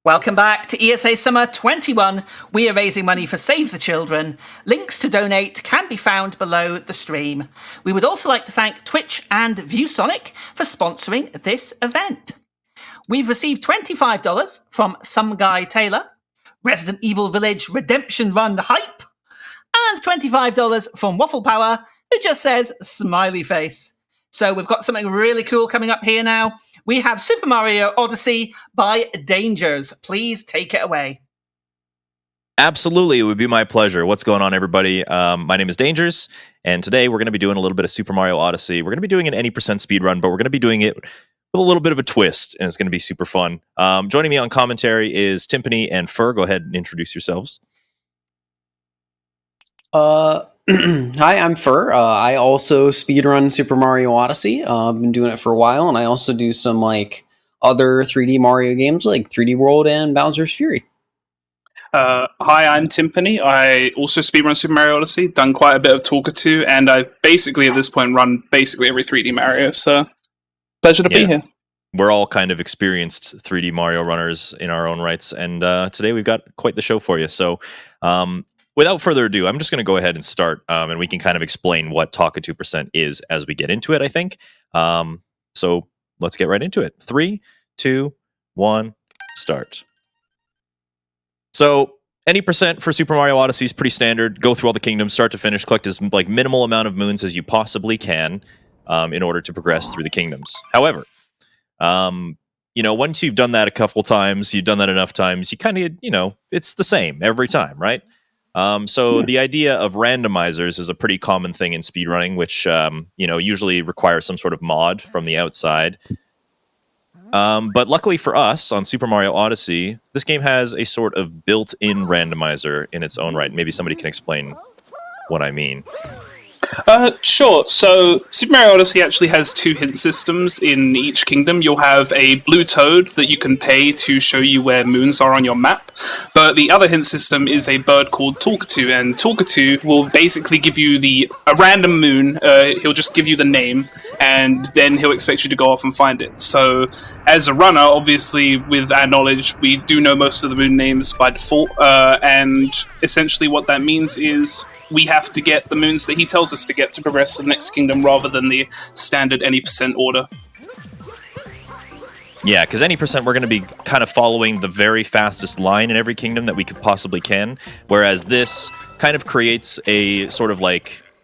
Welcome back to ESA Summer 21. We are raising money for Save the Children. Links to donate can be found below the stream. We would also like to thank Twitch and ViewSonic for sponsoring this event. We've received $25 from Some Guy Taylor, Resident Evil Village Redemption Run Hype, and $25 from Waffle Power, who just says smiley face. So we've got something really cool coming up here now. We have Super Mario Odyssey by Dangers. Please take it away. Absolutely, it would be my pleasure. What's going on, everybody? My name is Dangers, and today we're going to be doing a little bit of Super Mario Odyssey. We're going to be doing an any percent speedrun, but we're going to be doing it with a little bit of a twist, and it's going to be super fun. Joining me on commentary is Timpani and Fur. Go ahead and introduce yourselves. Hi, I'm Fur. I also speedrun Super Mario Odyssey. I've been doing it for a while, and I also do some other 3D Mario games like 3D World and Bowser's Fury. Hi, I'm Timpani. I also speedrun Super Mario Odyssey, done quite a bit of Talkatoo, and I basically at this point run basically every 3D Mario, so pleasure to be here. We're all kind of experienced 3D Mario runners in our own rights, and today we've got quite the show for you. So without further ado, I'm just going to go ahead and start, and we can kind of explain what Talkatoo percent is as we get into it, I think. So let's get right into it. 3, 2, 1, start. So any percent for Super Mario Odyssey is pretty standard. Go through all the kingdoms, start to finish, collect as minimal amount of moons as you possibly can in order to progress through the kingdoms. However, once you've done that a couple times, you've done that enough times, you kind of, it's the same every time, right? So the idea of randomizers is a pretty common thing in speedrunning, which, usually requires some sort of mod from the outside. But luckily for us on Super Mario Odyssey, this game has a sort of built-in randomizer in its own right. Maybe somebody can explain what I mean. Sure. So Super Mario Odyssey actually has 2 hint systems in each kingdom. You'll have a blue toad that you can pay to show you where moons are on your map. But the other hint system is a bird called Talkatoo, and Talkatoo will basically give you a random moon. He'll just give you the name, and then he'll expect you to go off and find it. So as a runner, obviously, with our knowledge, we do know most of the moon names by default, and essentially what that means is we have to get the moons that he tells us to get to progress to the next kingdom rather than the standard any percent order. Yeah, because any percent we're going to be kind of following the very fastest line in every kingdom that we could possibly can, whereas this kind of creates a sort of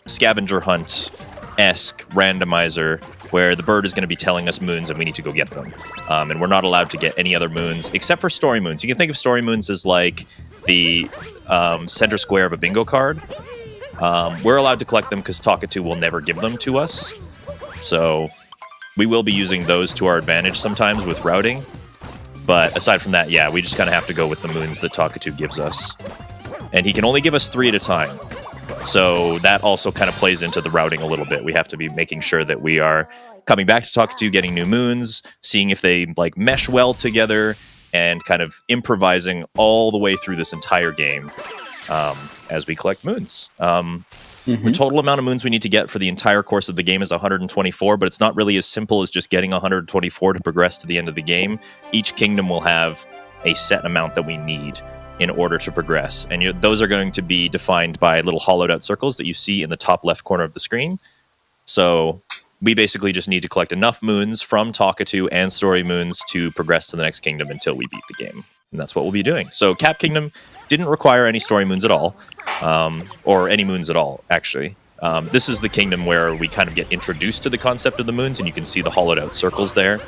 scavenger hunt-esque randomizer where the bird is going to be telling us moons and we need to go get them. And we're not allowed to get any other moons except for story moons. You can think of story moons as like the center square of a bingo card. We're allowed to collect them because Talkatoo will never give them to us. So we will be using those to our advantage sometimes with routing. But aside from that, yeah, we just kind of have to go with the moons that Talkatoo gives us. And he can only give us 3 at a time. So that also kind of plays into the routing a little bit. We have to be making sure that we are coming back to Talkatoo, getting new moons, seeing if they mesh well together, and kind of improvising all the way through this entire game as we collect moons. The total amount of moons we need to get for the entire course of the game is 124, but it's not really as simple as just getting 124 to progress to the end of the game. Each kingdom will have a set amount that we need in order to progress, and those are going to be defined by little hollowed out circles that you see in the top left corner of the screen. So we basically just need to collect enough moons from Talkatoo and story moons to progress to the next kingdom until we beat the game. And that's what we'll be doing. So Cap Kingdom didn't require any story moons at all, or any moons at all, actually. This is the kingdom where we kind of get introduced to the concept of the moons, and you can see the hollowed out circles there.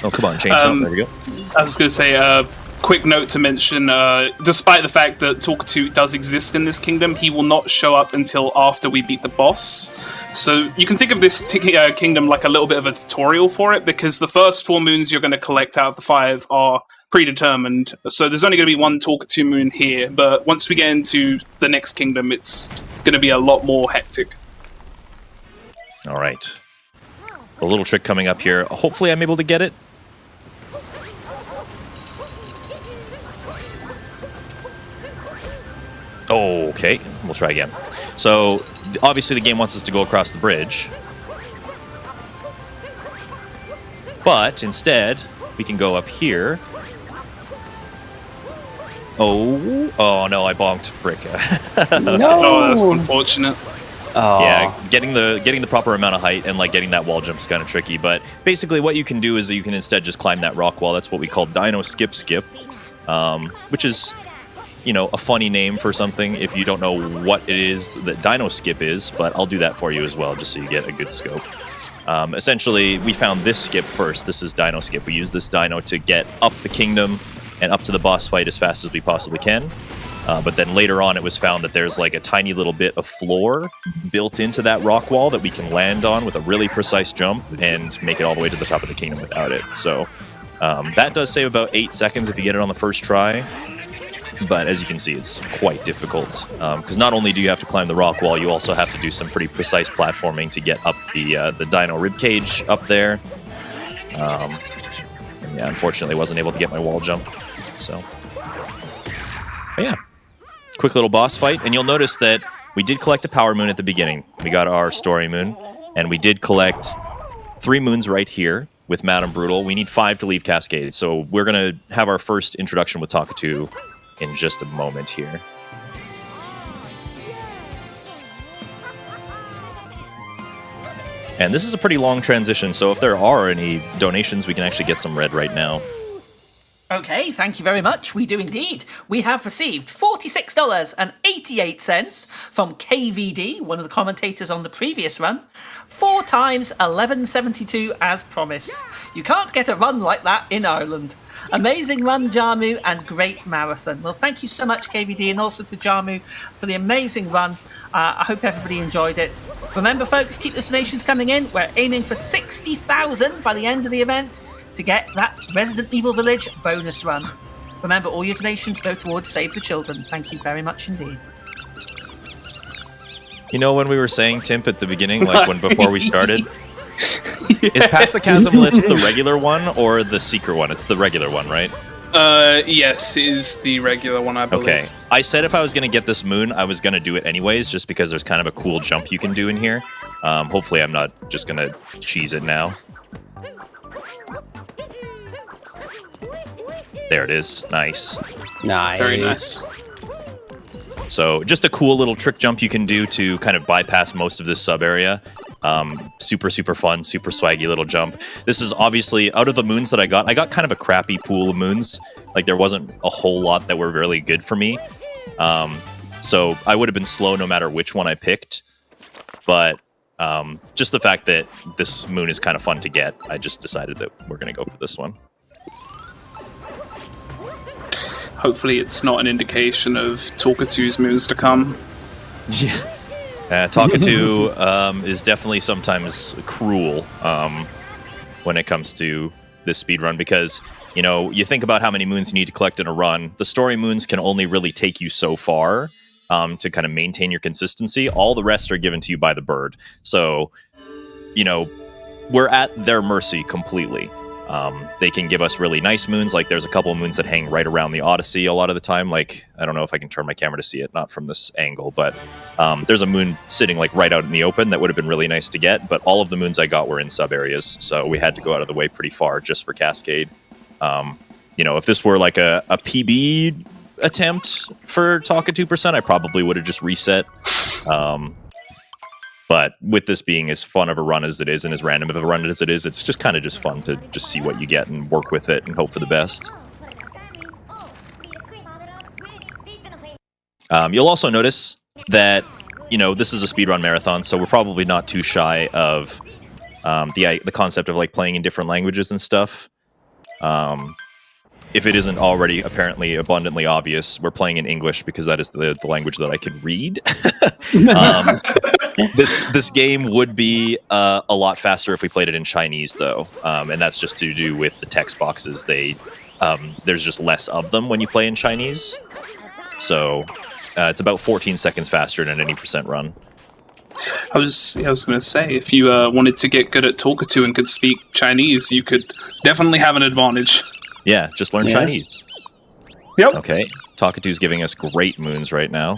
Oh, come on, change up. There we go. I was going to say, quick note to mention, despite the fact that Talkatoo does exist in this kingdom, he will not show up until after we beat the boss. So you can think of this kingdom like a little bit of a tutorial for it, because the first 4 moons you're going to collect out of the 5 are predetermined. So there's only going to be 1 Talkatoo moon here, but once we get into the next kingdom, it's going to be a lot more hectic. All right. A little trick coming up here. Hopefully I'm able to get it. Okay, we'll try again. So, obviously the game wants us to go across the bridge. But, instead, we can go up here. Oh no, I bonked. Frick. No. Oh, that's unfortunate. Oh. Yeah, getting the proper amount of height and like getting that wall jump is kind of tricky. But basically, what you can do is that you can instead just climb that rock wall. That's what we call Dyno Skip, which is, you know, a funny name for something if you don't know what it is that Dyno Skip is. But I'll do that for you as well, just so you get a good scope. Essentially, we found this skip first. This is Dyno Skip. We use this Dyno to get up the kingdom and up to the boss fight as fast as we possibly can. But then later on, it was found that there's like a tiny little bit of floor built into that rock wall that we can land on with a really precise jump and make it all the way to the top of the kingdom without it. So that does save about 8 seconds if you get it on the first try. But as you can see, it's quite difficult because not only do you have to climb the rock wall, you also have to do some pretty precise platforming to get up the Dino ribcage up there. And yeah, unfortunately, wasn't able to get my wall jump. So, but yeah, quick little boss fight, and you'll notice that we did collect a power moon at the beginning. We got our story moon, and we did collect 3 moons right here with Madame Brutal. We need 5 to leave Cascade, so we're gonna have our first introduction with Talkatoo in just a moment here. And this is a pretty long transition, so if there are any donations, we can actually get some red right now. Okay, thank you very much. We do indeed. We have received $46.88 from KVD, one of the commentators on the previous run. 4 times 11.72 as promised. You can't get a run like that in Ireland. Amazing run, Jarmu, and great marathon. Well, thank you so much, KVD, and also to Jarmu for the amazing run. I hope everybody enjoyed it. Remember, folks, keep the donations coming in. We're aiming for 60,000 by the end of the event to get that Resident Evil Village bonus run. Remember, all your donations go towards Save the Children. Thank you very much indeed. You know, when we were saying, Timp, at the beginning, like before we started, is Past the Chasm Lich the regular one or the Seeker one? It's the regular one, right? Yes, it is the regular one, I believe. Okay. I said if I was going to get this moon, I was going to do it anyways, just because there's kind of a cool jump you can do in here. Hopefully I'm not just going to cheese it now. There it is. Nice. Nice. Very nice. So just a cool little trick jump you can do to kind of bypass most of this sub area. Super, super fun, super swaggy little jump. This is obviously, out of the moons that I got kind of a crappy pool of moons. Like, there wasn't a whole lot that were really good for me. So I would have been slow no matter which one I picked. But just the fact that this moon is kind of fun to get, I just decided that we're going to go for this one. Hopefully it's not an indication of Talkatoo's moons to come. Yeah. Talkatoo is definitely sometimes cruel when it comes to this speedrun because, you know, you think about how many moons you need to collect in a run. The story moons can only really take you so far to kind of maintain your consistency. All the rest are given to you by the bird. So, you know, we're at their mercy completely. They can give us really nice moons. Like, there's a couple of moons that hang right around the Odyssey a lot of the time. Like, I don't know if I can turn my camera to see it, not from this angle, but there's a moon sitting like right out in the open that would have been really nice to get. But all of the moons I got were in sub areas, so we had to go out of the way pretty far just for Cascade. You know, if this were like a PB attempt for Talkatoo percent, I probably would have just reset. But with this being as fun of a run as it is and as random of a run as it is, it's just kind of just fun to just see what you get and work with it and hope for the best. You'll also notice that, you know, this is a speedrun marathon, so we're probably not too shy of the concept of like playing in different languages and stuff. If it isn't already apparently abundantly obvious, we're playing in English because that is the language that I can read. This game would be a lot faster if we played it in Chinese, though, and that's just to do with the text boxes. There's just less of them when you play in Chinese, so it's about 14 seconds faster than any percent run. I was going to say, if you wanted to get good at Talkatoo and could speak Chinese, you could definitely have an advantage. Yeah, just learn Chinese. Yep. Okay, Talkatoo's giving us great moons right now.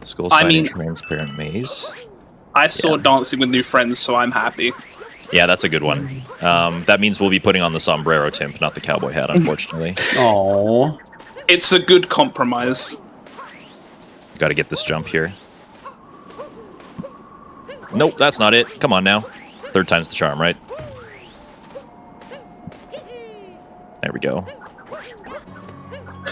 Skull Side and Transparent Maze. I saw Dancing with New Friends, so I'm happy. Yeah, that's a good one. That means we'll be putting on the sombrero timp, not the cowboy hat, unfortunately. Oh, It's a good compromise. Got to get this jump here. Nope, that's not it. Come on now. Third time's the charm, right? There we go.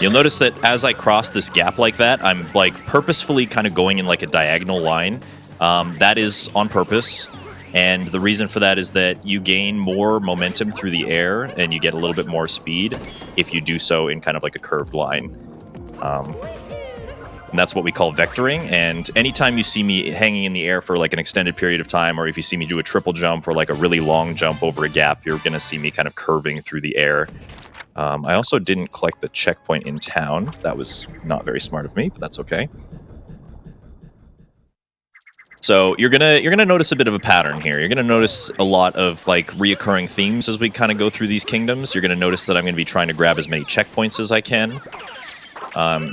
You'll notice that as I cross this gap like that, I'm like purposefully kind of going in like a diagonal line. That is on purpose. And the reason for that is that you gain more momentum through the air and you get a little bit more speed if you do so in kind of like a curved line. And that's what we call vectoring. And anytime you see me hanging in the air for like an extended period of time, or if you see me do a triple jump or like a really long jump over a gap, you're going to see me kind of curving through the air. I also didn't collect the checkpoint in town. That was not very smart of me, but that's okay. So you're gonna notice a bit of a pattern here. You're gonna notice a lot of like reoccurring themes as we kind of go through these kingdoms. You're gonna notice that I'm gonna be trying to grab as many checkpoints as I can.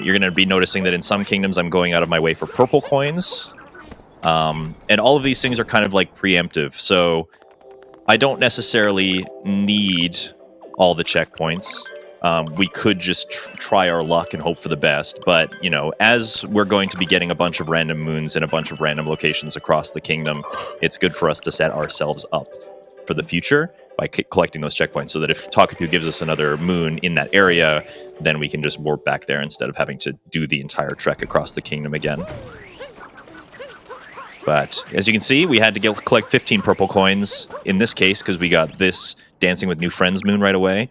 You're gonna be noticing that in some kingdoms I'm going out of my way for purple coins. And all of these things are kind of like preemptive. So I don't necessarily need all the checkpoints. We could just try our luck and hope for the best. But, you know, as we're going to be getting a bunch of random moons in a bunch of random locations across the kingdom, it's good for us to set ourselves up for the future by collecting those checkpoints so that if Talkatoo gives us another moon in that area, then we can just warp back there instead of having to do the entire trek across the kingdom again. But as you can see, we had to collect 15 purple coins in this case because we got this Dancing with New Friends moon right away.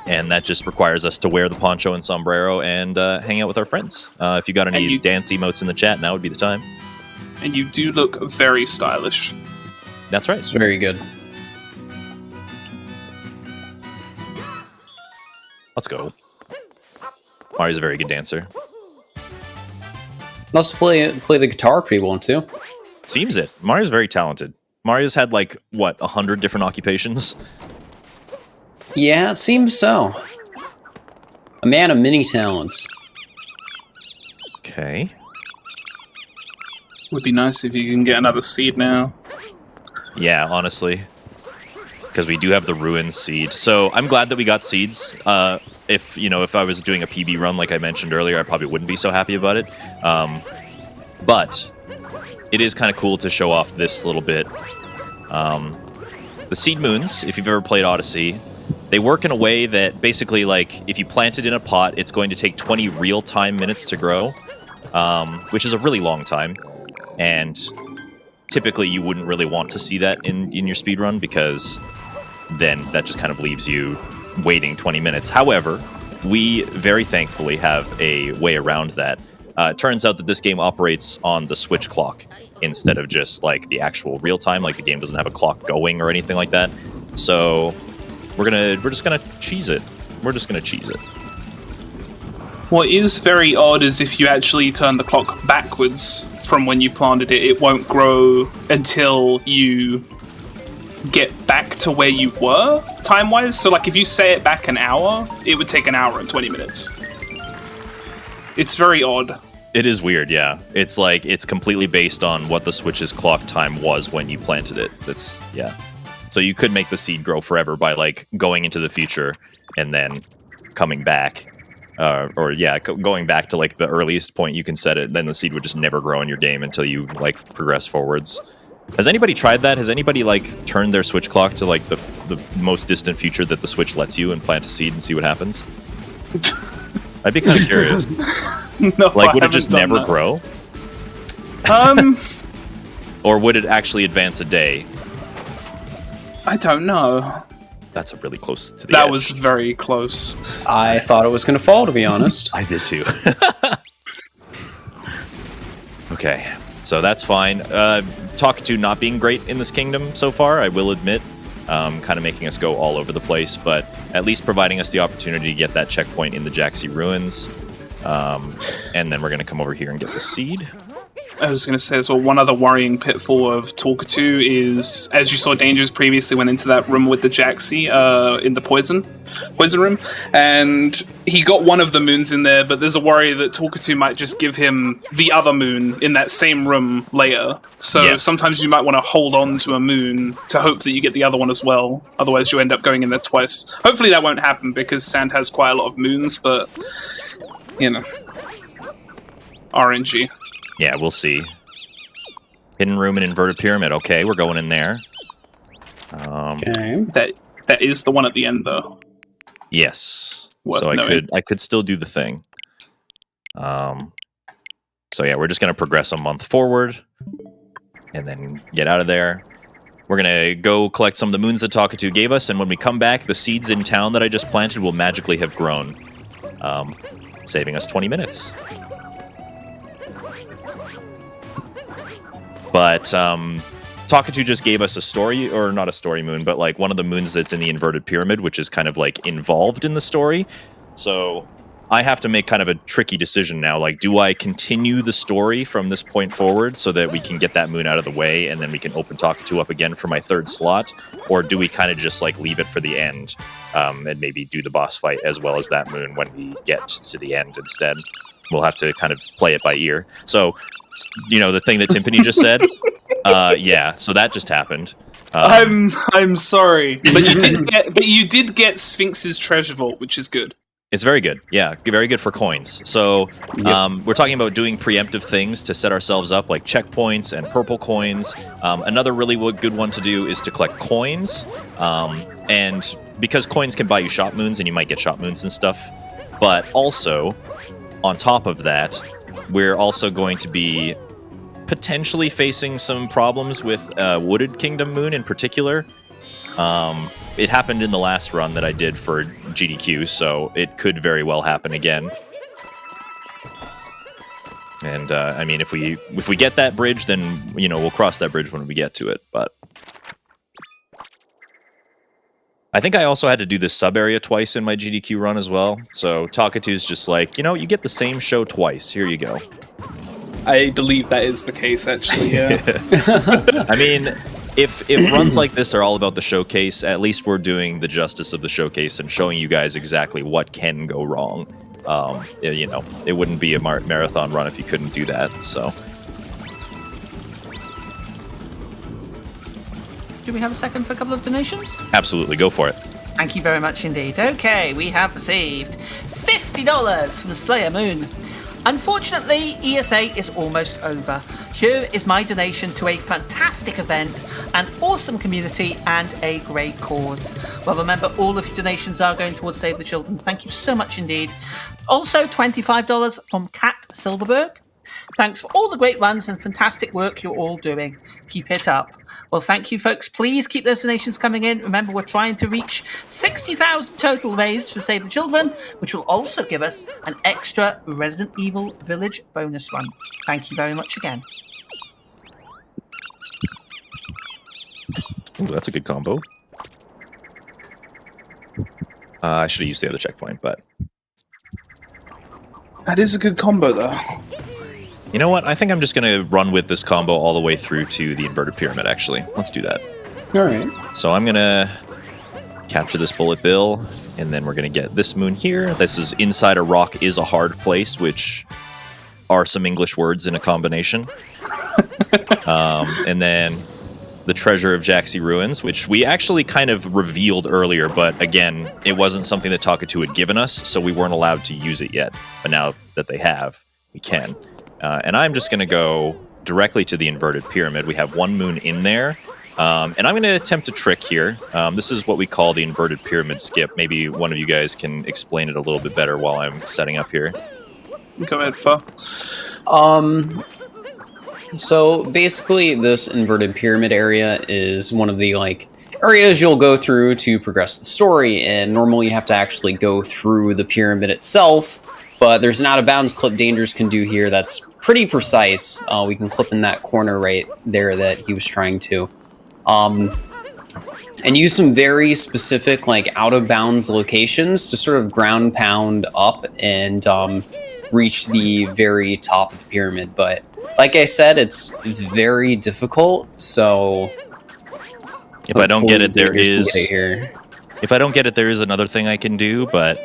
And that just requires us to wear the poncho and sombrero and hang out with our friends. If you got any dance emotes in the chat, now would be the time. And you do look very stylish. That's right. it's very good. Let's go. Mario's a very good dancer. Also play the guitar pretty well too. Seems it. Mario's very talented. Mario's had like, what, 100 different occupations? Yeah, it seems so. A man of many talents. Okay. Would be nice if you can get another seed now. Yeah, honestly. Because we do have the ruins seed. So I'm glad that we got seeds. If I was doing a PB run like I mentioned earlier, I probably wouldn't be so happy about it. But it is kind of cool to show off this little bit. The seed moons, if you've ever played Odyssey, they work in a way that basically, like, if you plant it in a pot, it's going to take 20 real-time minutes to grow, which is a really long time. And typically you wouldn't really want to see that in your speedrun because then that just kind of leaves you waiting 20 minutes. However, we very thankfully have a way around that. It turns out that this game operates on the switch clock instead of just like the actual real time. Like the game doesn't have a clock going or anything like that. So we're just gonna cheese it. We're just gonna cheese it. What is very odd is if you actually turn the clock backwards from when you planted it, it won't grow until you get back to where you were, time-wise. So, like, if you say it back an hour, it would take an hour and 20 minutes. It's very odd. It is weird, yeah. It's like, it's completely based on what the Switch's clock time was when you planted it. That's, yeah. So you could make the seed grow forever by, like, going into the future and then coming back. Going back to, like, the earliest point you can set it, then the seed would just never grow in your game until you, like, progress forwards. Has anybody tried that? Has anybody, like, turned their Switch clock to, like, the most distant future that the Switch lets you and plant a seed and see what happens? I'd be kind of curious. No, like, would it just never grow? Or would it actually advance a day? I don't know. That's a really close to the That edge. was very close. I thought it was going to fall, to be honest. I did too. Okay, so that's fine. Talkatoo not being great in this kingdom so far, I will admit. Kind of making us go all over the place, but at least providing us the opportunity to get that checkpoint in the Jaxi Ruins. And then we're going to come over here and get the seed. I was going to say as well, one other worrying pitfall of Talkatoo is, as you saw, Dangers previously went into that room with the Jaxie in the poison room, and he got one of the moons in there, but there's a worry that Talkatoo might just give him the other moon in that same room later. So sometimes you might want to hold on to a moon to hope that you get the other one as well. Otherwise, you end up going in there twice. Hopefully that won't happen because Sand has quite a lot of moons, but, you know, RNG. Yeah, we'll see. Hidden room and inverted pyramid. Okay, we're going in there. Okay. That is the one at the end, though. Yes. Worth so knowing. I could still do the thing. So yeah, we're just gonna progress a month forward, and then get out of there. We're gonna go collect some of the moons that Talkatoo gave us, and when we come back, the seeds in town that I just planted will magically have grown, saving us 20 minutes. But Talkatoo just gave us a story, or not a story moon, but like one of the moons that's in the inverted pyramid, which is kind of like involved in the story. So I have to make kind of a tricky decision now. Like, do I continue the story from this point forward so that we can get that moon out of the way and then we can open Talkatoo up again for my third slot? Or do we kind of just like leave it for the end and maybe do the boss fight as well as that moon when we get to the end instead? We'll have to kind of play it by ear. So, you know, the thing that Timpani just said, yeah, so that just happened. I'm sorry, but you did get Sphinx's treasure vault, which is good. It's very good. Yeah, very good for coins. So we're talking about doing preemptive things to set ourselves up, like checkpoints and purple coins. Another really good one to do is to collect coins. And because coins can buy you shop moons, and you might get shop moons and stuff. But also, on top of that, we're also going to be potentially facing some problems with Wooded Kingdom Moon in particular. It happened in the last run that I did for GDQ, so it could very well happen again. And I mean, if we get that bridge, then you know we'll cross that bridge when we get to it. But I think I also had to do this sub area twice in my GDQ run as well. So Talkatoo's just like, you know, you get the same show twice. Here you go. I believe that is the case, actually. Yeah. I mean, if runs like this are all about the showcase, at least we're doing the justice of the showcase and showing you guys exactly what can go wrong. You know, it wouldn't be a marathon run if you couldn't do that. So. Do we have a second for a couple of donations? Absolutely, go for it. Thank you very much indeed. Okay, we have received $50 from Slayer Moon. Unfortunately, ESA is almost over. Here is my donation to a fantastic event, an awesome community, and a great cause. Well, remember, all of your donations are going towards Save the Children. Thank you so much indeed. Also, $25 from Kat Silverberg. Thanks for all the great runs and fantastic work you're all doing. Keep it up. Well, thank you, folks. Please keep those donations coming in. Remember, we're trying to reach 60,000 total raised for Save the Children, which will also give us an extra Resident Evil Village bonus run. Thank you very much again. Ooh, that's a good combo. I should have used the other checkpoint, but... That is a good combo, though. You know what? I think I'm just going to run with this combo all the way through to the inverted pyramid, actually. Let's do that. All right. So I'm going to capture this bullet bill, and then we're going to get this moon here. This is inside a rock is a hard place, which are some English words in a combination. And then the treasure of Jaxie Ruins, which we actually kind of revealed earlier, but again, it wasn't something that Talkatoo had given us, so we weren't allowed to use it yet. But now that they have, we can. And I'm just going to go directly to the inverted pyramid. We have one moon in there. And I'm going to attempt a trick here. This is what we call the inverted pyramid skip. Maybe one of you guys can explain it a little bit better while I'm setting up here. Go ahead, Fa. So basically this inverted pyramid area is one of the areas you'll go through to progress the story, and normally you have to actually go through the pyramid itself. But there's an out-of-bounds clip Dangers can do here that's pretty precise. We can clip in that corner right there that he was trying to. And use some very specific, out-of-bounds locations to sort of ground pound up and reach the very top of the pyramid. But like I said, it's very difficult. So if I don't get it, hopefully beginners can get it here. if I don't get it, there is another thing I can do. But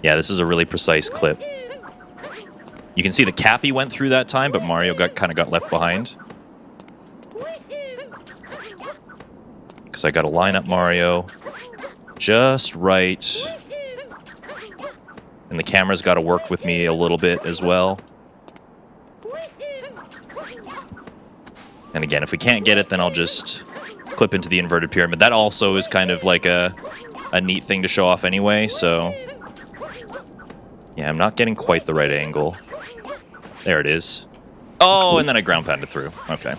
yeah, this is a really precise clip. You can see the Cappy went through that time, but Mario kind of got left behind. Because I got to line up Mario just right. And the camera's got to work with me a little bit as well. And again, if we can't get it, then I'll just clip into the inverted pyramid. That also is kind of like a neat thing to show off anyway, so... Yeah, I'm not getting quite the right angle. There it is. Oh, and then I ground pounded through. Okay,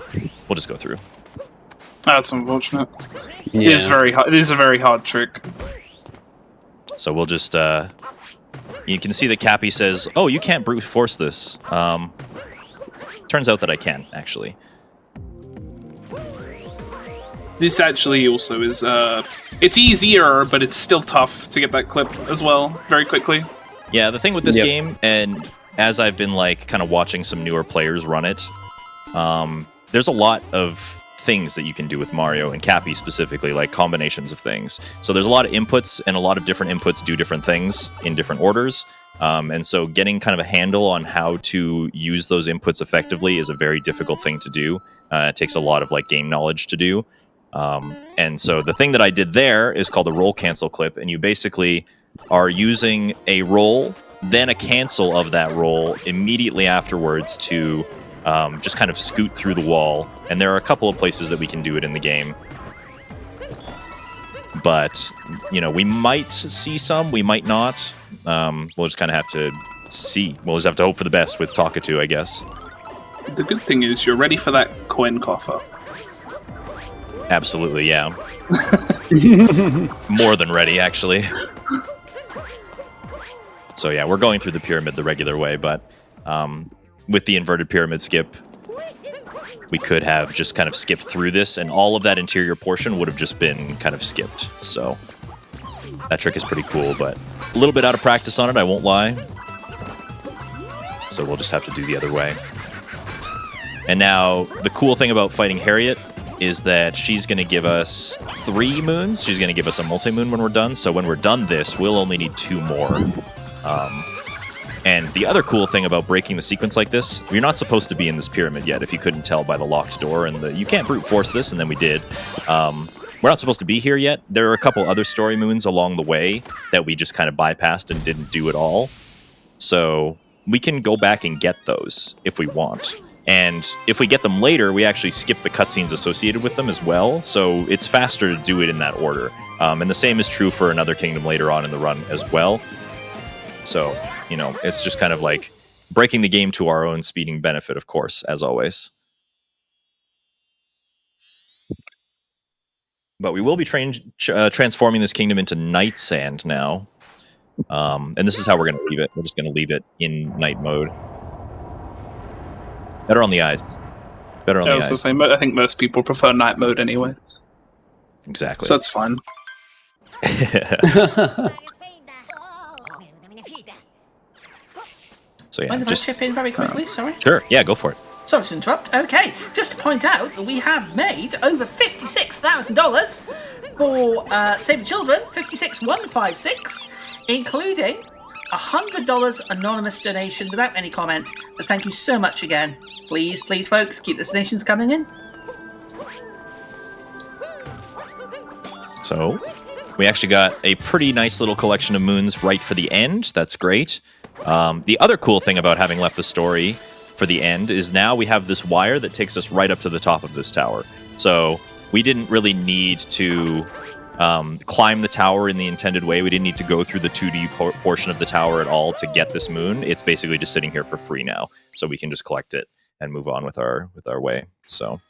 we'll just go through. That's unfortunate. Yeah. It is very hard. It is a very hard trick. So we'll just, you can see that Cappy says, oh, you can't brute force this. Turns out that I can, actually. This actually also is, it's easier, but it's still tough to get that clip as well, very quickly. Yeah, the thing with this Yep. game, and as I've been, like, kind of watching some newer players run it, there's a lot of things that you can do with Mario, and Cappy specifically, like combinations of things. So there's a lot of inputs, and a lot of different inputs do different things in different orders. And so getting kind of a handle on how to use those inputs effectively is a very difficult thing to do. It takes a lot of like game knowledge to do. And so the thing that I did there is called a roll cancel clip, and you basically are using a roll, then a cancel of that roll immediately afterwards to just kind of scoot through the wall. And there are a couple of places that we can do it in the game. But, you know, we might see some, we might not. We'll just kind of have to see. We'll just have to hope for the best with Talkatoo, I guess. The good thing is you're ready for that coin coffer. Absolutely, yeah. More than ready, actually. So yeah, we're going through the pyramid the regular way, but with the inverted pyramid skip, we could have just kind of skipped through this, and all of that interior portion would have just been kind of skipped. So that trick is pretty cool, but a little bit out of practice on it, I won't lie. So we'll just have to do the other way. And now, the cool thing about fighting Harriet is that she's going to give us 3 moons. She's going to give us a multi-moon when we're done. So when we're done this, we'll only need 2 more. And the other cool thing about breaking the sequence like this, you're not supposed to be in this pyramid yet, if you couldn't tell by the locked door. And you can't brute force this, and then we did. We're not supposed to be here yet. There are a couple other story moons along the way that we just kind of bypassed and didn't do at all. So we can go back and get those if we want. And if we get them later, we actually skip the cutscenes associated with them as well. So it's faster to do it in that order. And the same is true for another kingdom later on in the run as well. So, you know, it's just kind of like breaking the game to our own speeding benefit, of course, as always. But we will be transforming this kingdom into night sand now. And this is how we're going to leave it. We're just going to leave it in night mode. Better on the eyes. Better on the eyes. I think most people prefer night mode anyway. Exactly. So that's fine. So yeah, Mind if I chip in very quickly? Sorry. Sure. Yeah, go for it. Sorry to interrupt. Okay, just to point out that we have made over $56,000 for Save the Children, 56156, including $100 anonymous donation without any comment. But thank you so much again. Please, please, folks, keep the donations coming in. So we actually got a pretty nice little collection of moons right for the end. That's great. The other cool thing about having left the story for the end is now we have this wire that takes us right up to the top of this tower. So we didn't really need to climb the tower in the intended way. We didn't need to go through the 2D portion of the tower at all to get this moon. It's basically just sitting here for free now, so we can just collect it and move on with our way. So,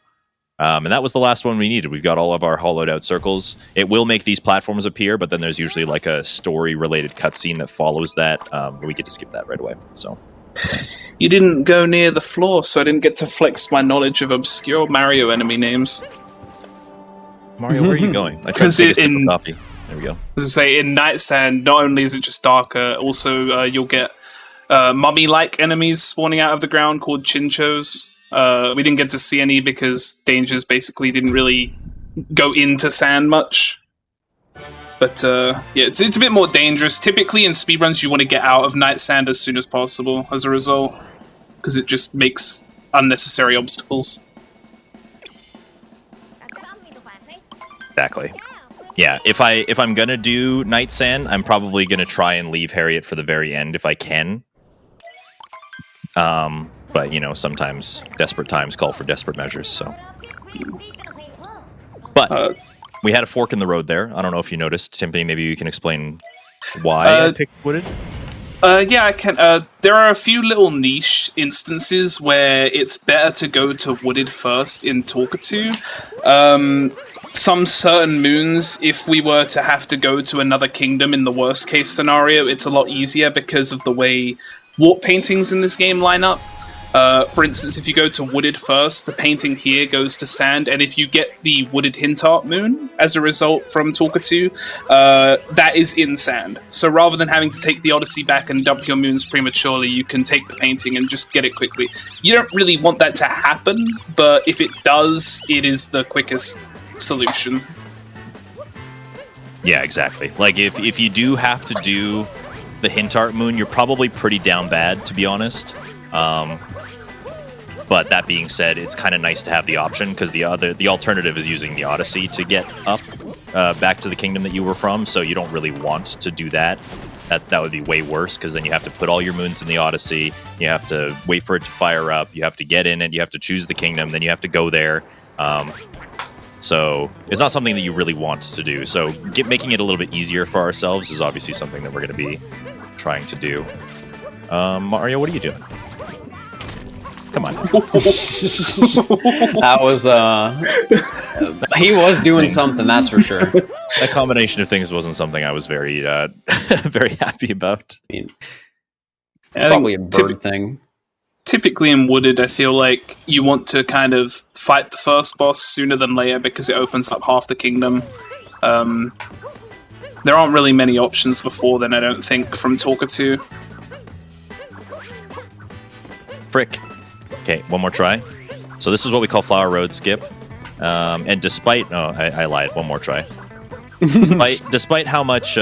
and that was the last one we needed. We've got all of our hollowed out circles. It will make these platforms appear, but then there's usually like a story related cutscene that follows that. We get to skip that right away. So. You didn't go near the floor, so I didn't get to flex my knowledge of obscure Mario enemy names. Mario, where are you going? I tried to take a sip of coffee. There we go. As I say, in Night Sand, not only is it just darker, also you'll get mummy-like enemies spawning out of the ground called chinchos. We didn't get to see any because dangers basically didn't really go into sand much. But yeah, it's a bit more dangerous. Typically in speedruns, you want to get out of night sand as soon as possible as a result, because it just makes unnecessary obstacles. Exactly. Yeah, if I'm gonna do night sand, I'm probably gonna try and leave Harriet for the very end if I can. But you know, sometimes desperate times call for desperate measures. So, but we had a fork in the road there. I don't know if you noticed, Timpani. Maybe you can explain why I picked wooded. Yeah, I can. There are a few little niche instances where it's better to go to wooded first in Talkatoo. Some certain moons, if we were to have to go to another kingdom in the worst case scenario, it's a lot easier because of the way warp paintings in this game line up. For instance, if you go to wooded first, the painting here goes to sand, and if you get the wooded Hint Art moon as a result from Talkatoo, that is in sand. So rather than having to take the Odyssey back and dump your moons prematurely, you can take the painting and just get it quickly. You don't really want that to happen, but if it does, it is the quickest solution. Yeah, exactly. Like if you do have to do the Hint Art moon, you're probably pretty down bad, to be honest. But that being said, it's kind of nice to have the option, because the alternative is using the Odyssey to get up back to the kingdom that you were from. So you don't really want to do that. That would be way worse, because then you have to put all your moons in the Odyssey. You have to wait for it to fire up. You have to get in it. You have to choose the kingdom. Then you have to go there. So it's not something that you really want to do. So making it a little bit easier for ourselves is obviously something that we're going to be trying to do. Mario, what are you doing? Come on. That was he was doing something, that's for sure. That combination of things wasn't something I was very very happy about. I mean, probably a bird thing. Typically in wooded, I feel like you want to kind of fight the first boss sooner than later because it opens up half the kingdom. There aren't really many options before then, I don't think, from Talkatoo. Frick. Okay, one more try. So this is what we call Flower Road Skip. And despite... Oh, I lied. One more try. Despite how much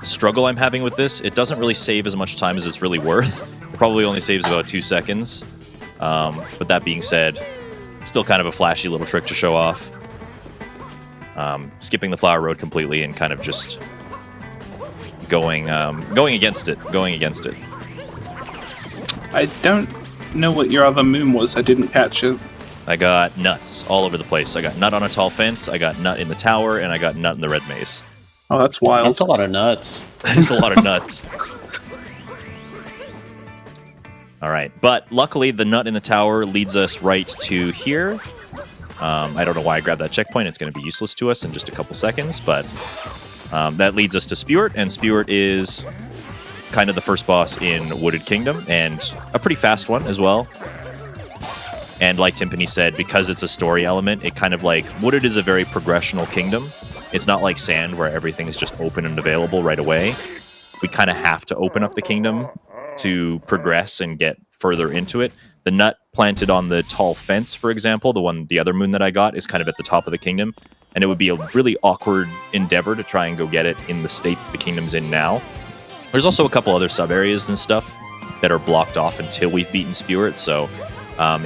struggle I'm having with this, it doesn't really save as much time as it's really worth. It probably only saves about 2 seconds. But that being said, still kind of a flashy little trick to show off. Skipping the Flower Road completely and kind of just going against it. I don't know what your other moon was. I didn't catch it. I got nuts all over the place. I got nut on a tall fence, I got nut in the tower, and I got nut in the red maze. Oh, that's wild. That's a lot of nuts. That is a lot of nuts. All right, but luckily the nut in the tower leads us right to here. I don't know why I grabbed that checkpoint. It's going to be useless to us in just a couple seconds, but that leads us to Spewart, and Spewart is kind of the first boss in Wooded Kingdom, and a pretty fast one as well. And like Timpani said, because it's a story element, it kind of like... Wooded is a very progressional kingdom. It's not like Sand, where everything is just open and available right away. We kind of have to open up the kingdom to progress and get further into it. The nut planted on the tall fence, for example, the other moon that I got, is kind of at the top of the kingdom, and it would be a really awkward endeavor to try and go get it in the state the kingdom's in now. There's also a couple other sub-areas and stuff that are blocked off until we've beaten Spewart, so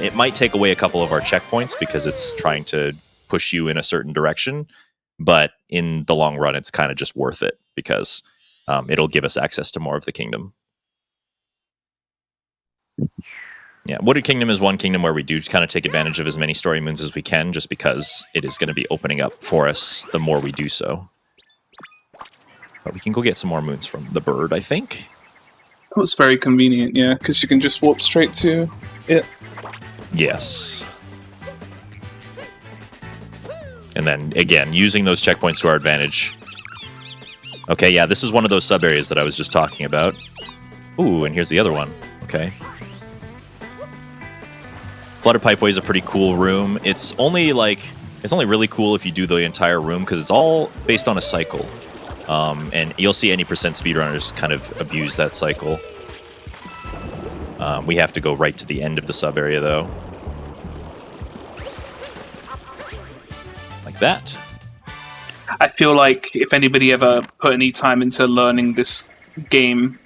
it might take away a couple of our checkpoints because it's trying to push you in a certain direction, but in the long run, it's kind of just worth it because it'll give us access to more of the kingdom. Yeah, Wooded Kingdom is one kingdom where we do kind of take advantage of as many story moons as we can, just because it is going to be opening up for us the more we do so. But we can go get some more moons from the bird, I think. That's very convenient, yeah, because you can just warp straight to it. Yes. And then, again, using those checkpoints to our advantage. Okay, yeah, this is one of those sub-areas that I was just talking about. Ooh, and here's the other one. Okay. Flutter Pipeway is a pretty cool room. It's only really cool if you do the entire room, because it's all based on a cycle. And you'll see any % speedrunners kind of abuse that cycle. We have to go right to the end of the sub area, though. Like that. I feel like if anybody ever put any time into learning this game,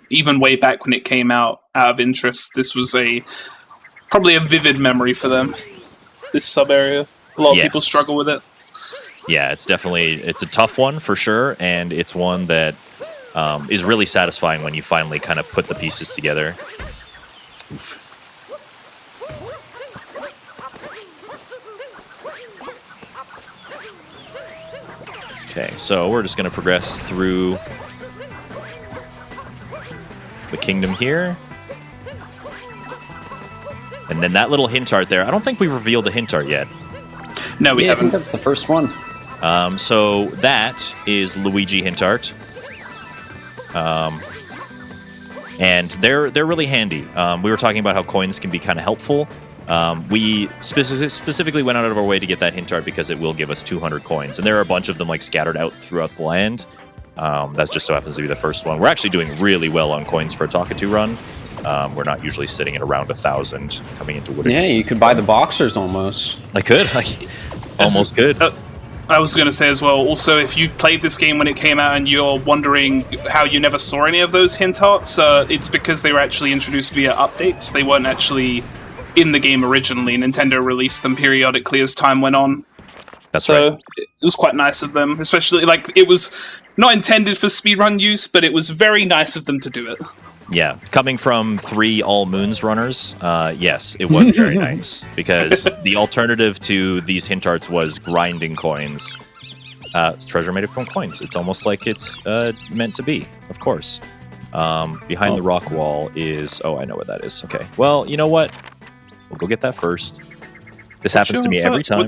even way back when it came out of interest, this was probably a vivid memory for them. This sub area, a lot of people struggle with it. Yeah, it's a tough one for sure, and it's one that is really satisfying when you finally kind of put the pieces together. Oof. Okay, so we're just going to progress through the kingdom here. And then that little hint art there. I don't think we've revealed the hint art yet. No, we I haven't. think that's the first one. So that is Luigi Hint Art. And they're really handy. We were talking about how coins can be kind of helpful. We specifically went out of our way to get that hint art because it will give us 200 coins. And there are a bunch of them like scattered out throughout the land. That just so happens to be the first one. We're actually doing really well on coins for a Talkatoo run. We're not usually sitting at around 1,000 coming into Wooded. Yeah, you could buy the boxers almost. I could. Almost good. I was going to say as well, also, if you played this game when it came out and you're wondering how you never saw any of those hint arts, it's because they were actually introduced via updates. They weren't actually in the game originally. Nintendo released them periodically as time went on. That's right. It was quite nice of them, especially, it was not intended for speedrun use, but it was very nice of them to do it. Yeah, coming from 3 All Moons runners, yes, it was very nice, because the alternative to these hint arts was grinding coins. It's treasure made from coins. It's almost like it's meant to be, of course. Behind the rock wall is... Oh, I know what that is. Okay, well, you know what? We'll go get that first. This happens to me every time.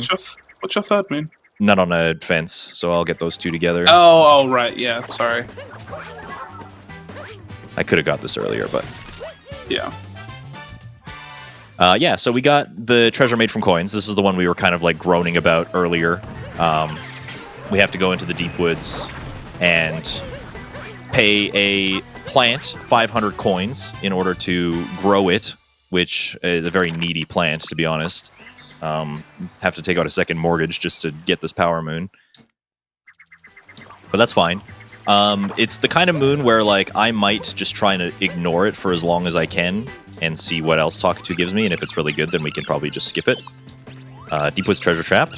What's your third moon? Not on a fence, so I'll get those 2 together. Oh, right, yeah, sorry. I could have got this earlier, but... Yeah. Yeah, so we got the treasure made from coins. This is the one we were kind of like groaning about earlier. We have to go into the deep woods and pay a plant 500 coins in order to grow it, which is a very needy plant, to be honest. Have to take out a second mortgage just to get this power moon. But that's fine. It's the kind of moon where, like, I might just try to ignore it for as long as I can and see what else Talkatoo gives me, and if it's really good, then we can probably just skip it. Deepwood's Treasure Trap.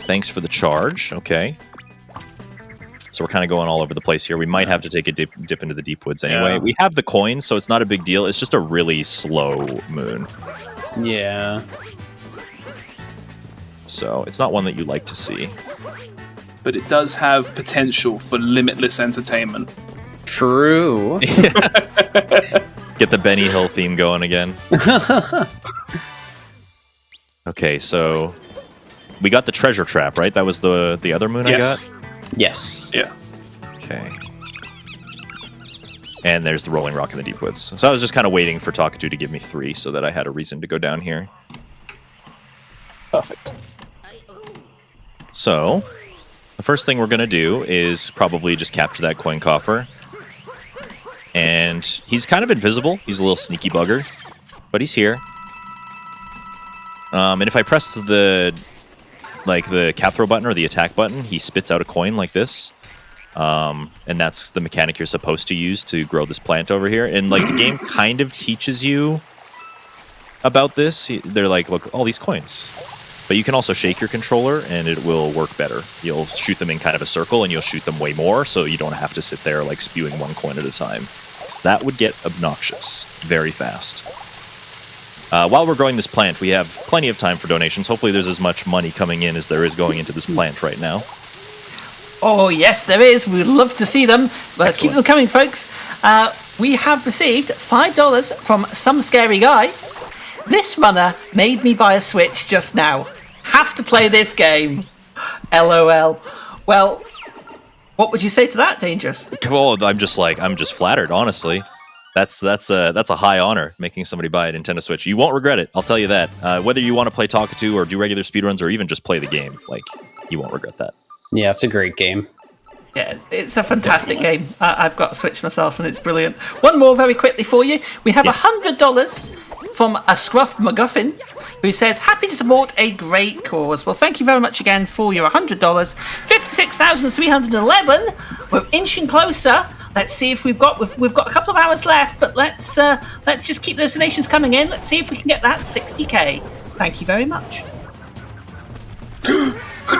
Thanks for the charge. Okay. So we're kind of going all over the place here. We might have to take a dip into the Deepwoods anyway. Yeah. We have the coins, so it's not a big deal. It's just a really slow moon. Yeah. So it's not one that you like to see. But it does have potential for limitless entertainment. True. Get the Benny Hill theme going again. Okay, so we got the treasure trap, right? That was the other moon I got? Yes. Yeah. Okay. And there's the Rolling Rock in the Deep Woods. So I was just kind of waiting for Talkatoo to give me 3 so that I had a reason to go down here. Perfect. So the first thing we're going to do is probably just capture that coin coffer. And he's kind of invisible. He's a little sneaky bugger. But he's here. And if I press the cap throw button or the attack button, he spits out a coin like this. And that's the mechanic you're supposed to use to grow this plant over here. And like the game kind of teaches you about this. They're like, look, all these coins. But you can also shake your controller and it will work better. You'll shoot them in kind of a circle and you'll shoot them way more, so you don't have to sit there like spewing one coin at a time. So that would get obnoxious very fast. While we're growing this plant, we have plenty of time for donations. Hopefully there's as much money coming in as there is going into this plant right now. Oh, yes, there is. We'd love to see them. But keep them coming, folks. We have received $5 from some scary guy. This runner made me buy a Switch just now. Have to play this game. LOL. Well, what would you say to that, Dangerous? Well, I'm just flattered, honestly. That's a high honor, making somebody buy a Nintendo Switch. You won't regret it, I'll tell you that. Whether you want to play Talkatoo or do regular speedruns or even just play the game, like, you won't regret that. Yeah, it's a great game. Yeah, it's a fantastic game. I've got Switch myself, and it's brilliant. One more very quickly for you. We have $100 from a Scruff McGuffin, who says, happy to support a great cause. Well, thank you very much again for your $100. 56,311. We're inching closer. Let's see if we've got a couple of hours left, but let's just keep those donations coming in. Let's see if we can get that 60k. Thank you very much.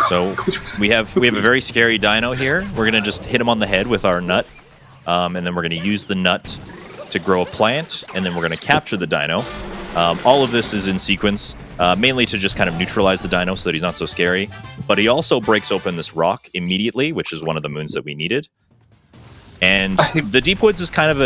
So we have a very scary dino here. We're gonna just hit him on the head with our nut, and then we're gonna use the nut to grow a plant, and then we're gonna capture the dino. All of this is in sequence, mainly to just kind of neutralize the dino so that he's not so scary. But he also breaks open this rock immediately, which is one of the moons that we needed. And the Deep Woods is kind of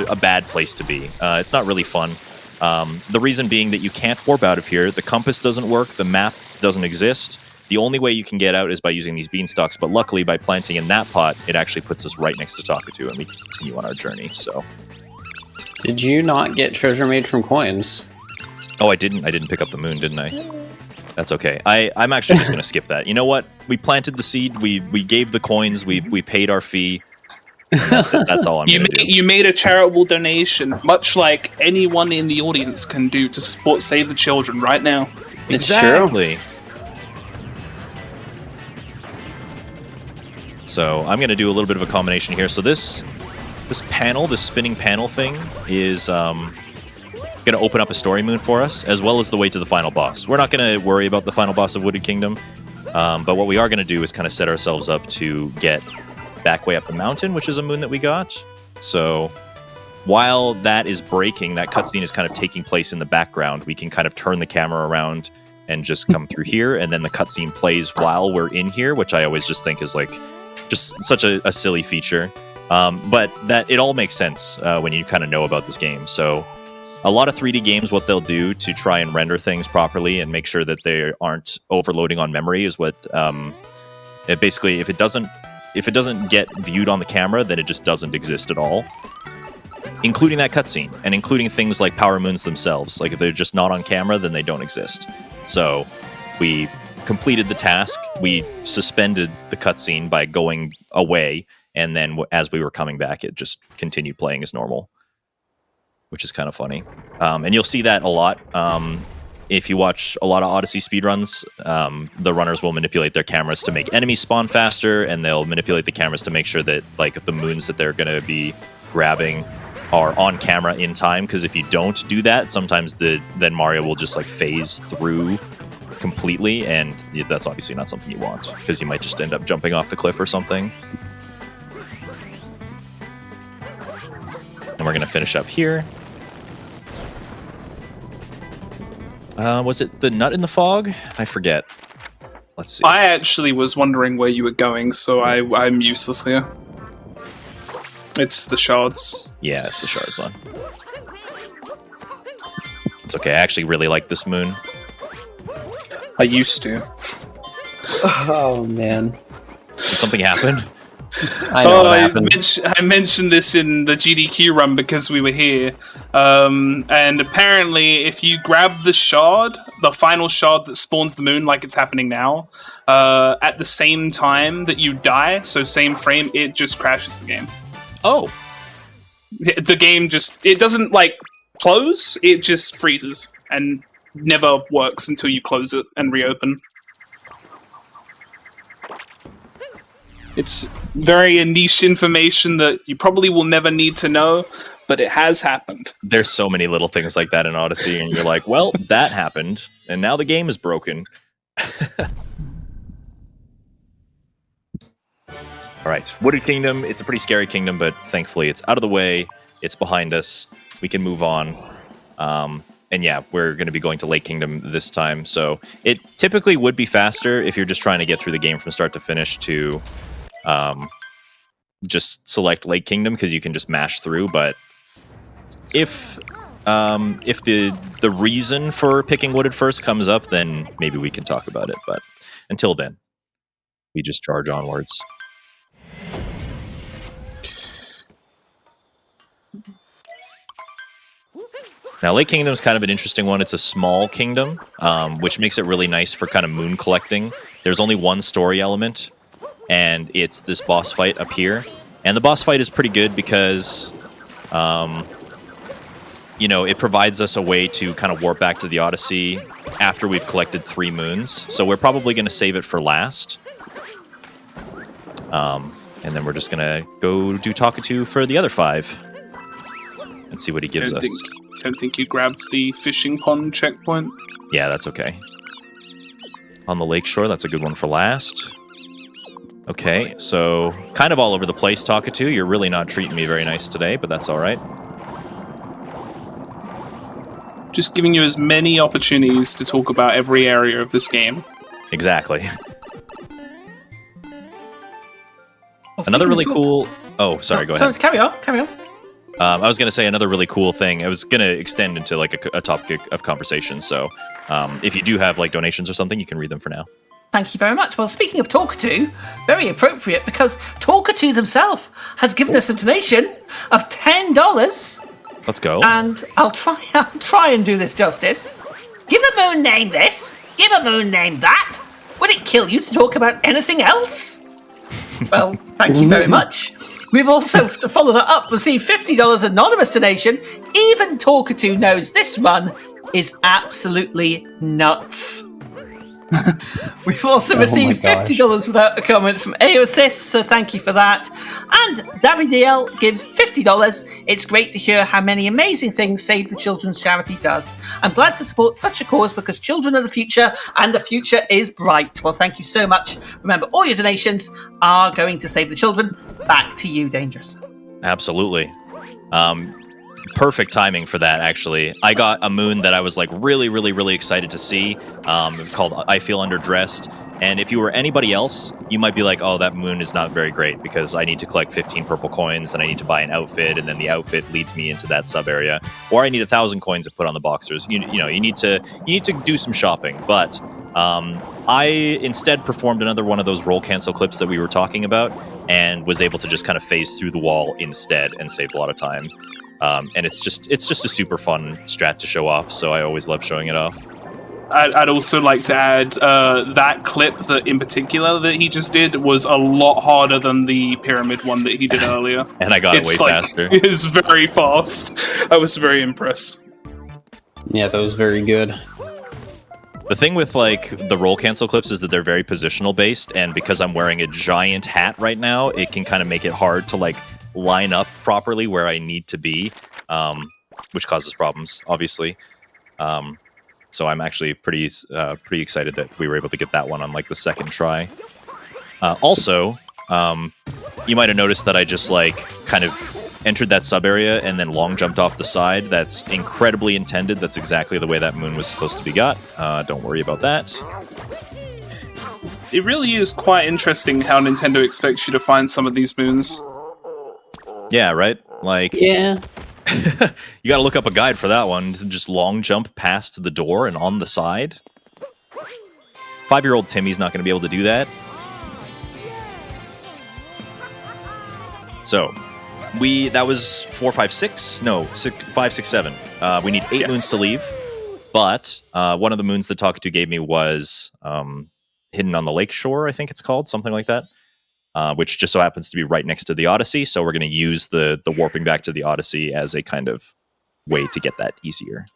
a bad place to be. It's not really fun. The reason being that you can't warp out of here. The compass doesn't work. The map doesn't exist. The only way you can get out is by using these beanstalks, but luckily by planting in that pot, it actually puts us right next to Talkatoo, and we can continue on our journey, so... Did you not get treasure made from coins? Oh, I didn't pick up the moon, didn't I? That's okay. I'm actually just going to skip that. You know what? We planted the seed, we gave the coins, we paid our fee. That's all I'm going to do. You made a charitable donation, much like anyone in the audience can do to support Save the Children right now. It's Exactly. true. So I'm going to do a little bit of a combination here. So this panel, this spinning panel thing, is going to open up a story moon for us, as well as the way to the final boss. We're not going to worry about the final boss of Wooded Kingdom, but what we are going to do is kind of set ourselves up to get back way up the mountain, which is a moon that we got. So while that is breaking, that cutscene is kind of taking place in the background. We can kind of turn the camera around and just come through here, and then the cutscene plays while we're in here, which I always just think is like just such a silly feature. But that it all makes sense when you kind of know about this game. So a lot of 3D games, what they'll do to try and render things properly and make sure that they aren't overloading on memory is what it basically, if it doesn't get viewed on the camera, then it just doesn't exist at all, including that cutscene and including things like power moons themselves. Like if they're just not on camera, then they don't exist. So we completed the task. We suspended the cutscene by going away, and then as we were coming back, it just continued playing as normal, which is kind of funny. And you'll see that a lot. If you watch a lot of Odyssey speedruns, the runners will manipulate their cameras to make enemies spawn faster, and they'll manipulate the cameras to make sure that like the moons that they're going to be grabbing are on camera in time. Because if you don't do that, sometimes then Mario will just like phase through completely, and that's obviously not something you want, because you might just end up jumping off the cliff or something. And we're going to finish up here. Was it the nut in the fog? I forget. Let's see. I actually was wondering where you were going, so I'm useless here. It's the shards. Yeah, it's the shards one. It's okay. I actually really like this moon. I used to. Oh man. Did something happen? I know what happened. I mentioned this in the GDQ run because we were here. And apparently, if you grab the shard, the final shard that spawns the moon, like it's happening now, at the same time that you die, so same frame, it just crashes the game. Oh. The game it doesn't, like, close, it just freezes and never works until you close it and reopen. It's very niche information that you probably will never need to know, but it has happened. There's so many little things like that in Odyssey, and you're like, well, that happened, and now the game is broken. All right, Wooded Kingdom, it's a pretty scary kingdom, but thankfully it's out of the way, it's behind us, we can move on. And yeah, we're going to be going to Lake Kingdom this time, so it typically would be faster if you're just trying to get through the game from start to finish to just select Lake Kingdom, because you can just mash through. But if the reason for picking Wooded first comes up, then maybe we can talk about it. But until then, we just charge onwards. Now, Lake Kingdom is kind of an interesting one. It's a small kingdom, which makes it really nice for kind of moon collecting. There's only one story element, and it's this boss fight up here. And the boss fight is pretty good because, you know, it provides us a way to kind of warp back to the Odyssey after we've collected 3 moons. So we're probably going to save it for last. And then we're just going to go do Talkatoo for the other 5 and see what he gives us. Don't think you grabbed the fishing pond checkpoint. Yeah, that's okay. On the lakeshore, that's a good one for last. Okay, so kind of all over the place, Talkatoo. You're really not treating me very nice today, but that's all right. Just giving you as many opportunities to talk about every area of this game. Exactly. Well, Another really cool... Oh, sorry, go ahead. Carry on. I was going to say another really cool thing. I was going to extend into like a topic of conversation. So if you do have like donations or something, you can read them for now. Thank you very much. Well, speaking of Talkatoo, very appropriate because Talkatoo themselves has given us a donation of $10. Let's go. And I'll try and do this justice. Give a moon name this. Give a moon name that. Would it kill you to talk about anything else? Well, thank you very much. We've also, to follow that up, received $50 anonymous donation. Even Talkatoo knows this run is absolutely nuts. We've also received $50 without a comment from Aosis, so thank you for that. And Davidiel gives $50. It's great to hear how many amazing things Save the Children's charity does. I'm glad to support such a cause because children are the future and the future is bright. Well, thank you so much. Remember, all your donations are going to Save the Children. Back to you, Dangerous. Absolutely. Perfect timing for that, actually. I got a moon that I was like really excited to see. It's called I Feel Underdressed. And if you were anybody else, you might be like, oh, that moon is not very great because I need to collect 15 purple coins and I need to buy an outfit, and then the outfit leads me into that sub area. Or I need 1,000 coins to put on the boxers. You know, you need to do some shopping. But I instead performed another one of those roll cancel clips that we were talking about and was able to just kind of phase through the wall instead and saved a lot of time. And it's just a super fun strat to show off, so I always love showing it off. I'd also like to add that clip that in particular that he just did was a lot harder than the pyramid one that he did earlier. And I got it way faster. It is very fast. I was very impressed. Yeah, that was very good. The thing with like the roll cancel clips is that they're very positional based, and because I'm wearing a giant hat right now, it can kind of make it hard to like line up properly where I need to be, which causes problems, obviously. So I'm actually pretty excited that we were able to get that one on like the second try. Also, you might have noticed that I just like kind of entered that sub area and then long jumped off the side. That's incredibly intended. That's exactly the way that moon was supposed to be got. Don't worry about that. It really is quite interesting how Nintendo expects you to find some of these moons. Yeah, right? Like, yeah. You gotta look up a guide for that one. Just long jump past the door and on the side. 5-year-old Timmy's not gonna be able to do that. So, that was 4, 5, 6? No, 5, 6, 7. We need 8 moons to leave. But one of the moons that Talkatoo gave me was Hidden on the Lakeshore, I think it's called, something like that. Which just so happens to be right next to the Odyssey, so we're going to use the warping back to the Odyssey as a kind of way to get that easier.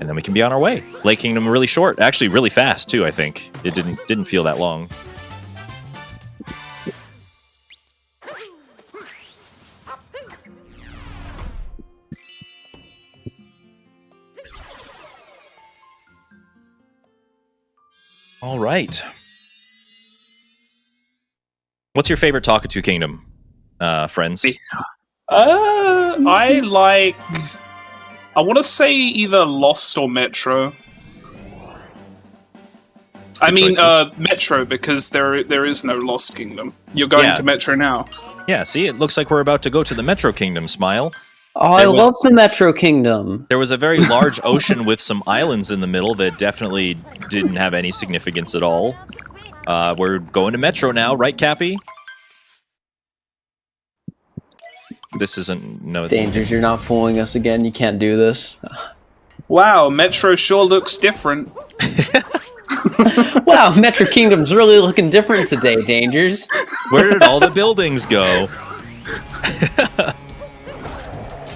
And then we can be on our way. Lake Kingdom really short. Actually, really fast, too, I think. It didn't feel that long. All right. What's your favorite Talkatoo Kingdom, friends? I want to say either Lost or Metro. I mean, Metro, because there is no Lost Kingdom. You're going to Metro now. Yeah, see, it looks like we're about to go to the Metro Kingdom, Smile. Oh, I love the Metro Kingdom. There was a very large ocean with some islands in the middle that definitely didn't have any significance at all. We're going to Metro now, right, Cappy? This isn't... No, it's... Dangers, you're not fooling us again. You can't do this. Wow, Metro sure looks different. Wow, Metro Kingdom's really looking different today, Dangers. Where did all the buildings go?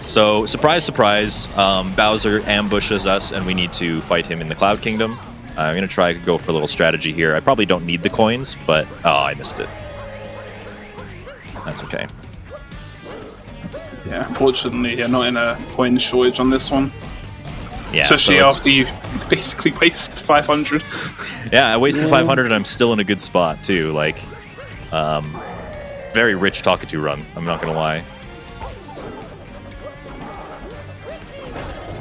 So, surprise, surprise, Bowser ambushes us, and we need to fight him in the Cloud Kingdom. I'm going to try to go for a little strategy here. I probably don't need the coins, but... Oh, I missed it. That's okay. Yeah, unfortunately, you're not in a coin shortage on this one. Yeah, Especially so after you basically wasted 500. Yeah, I wasted 500 and I'm still in a good spot, too. Like, very rich Talkatoo run, I'm not going to lie.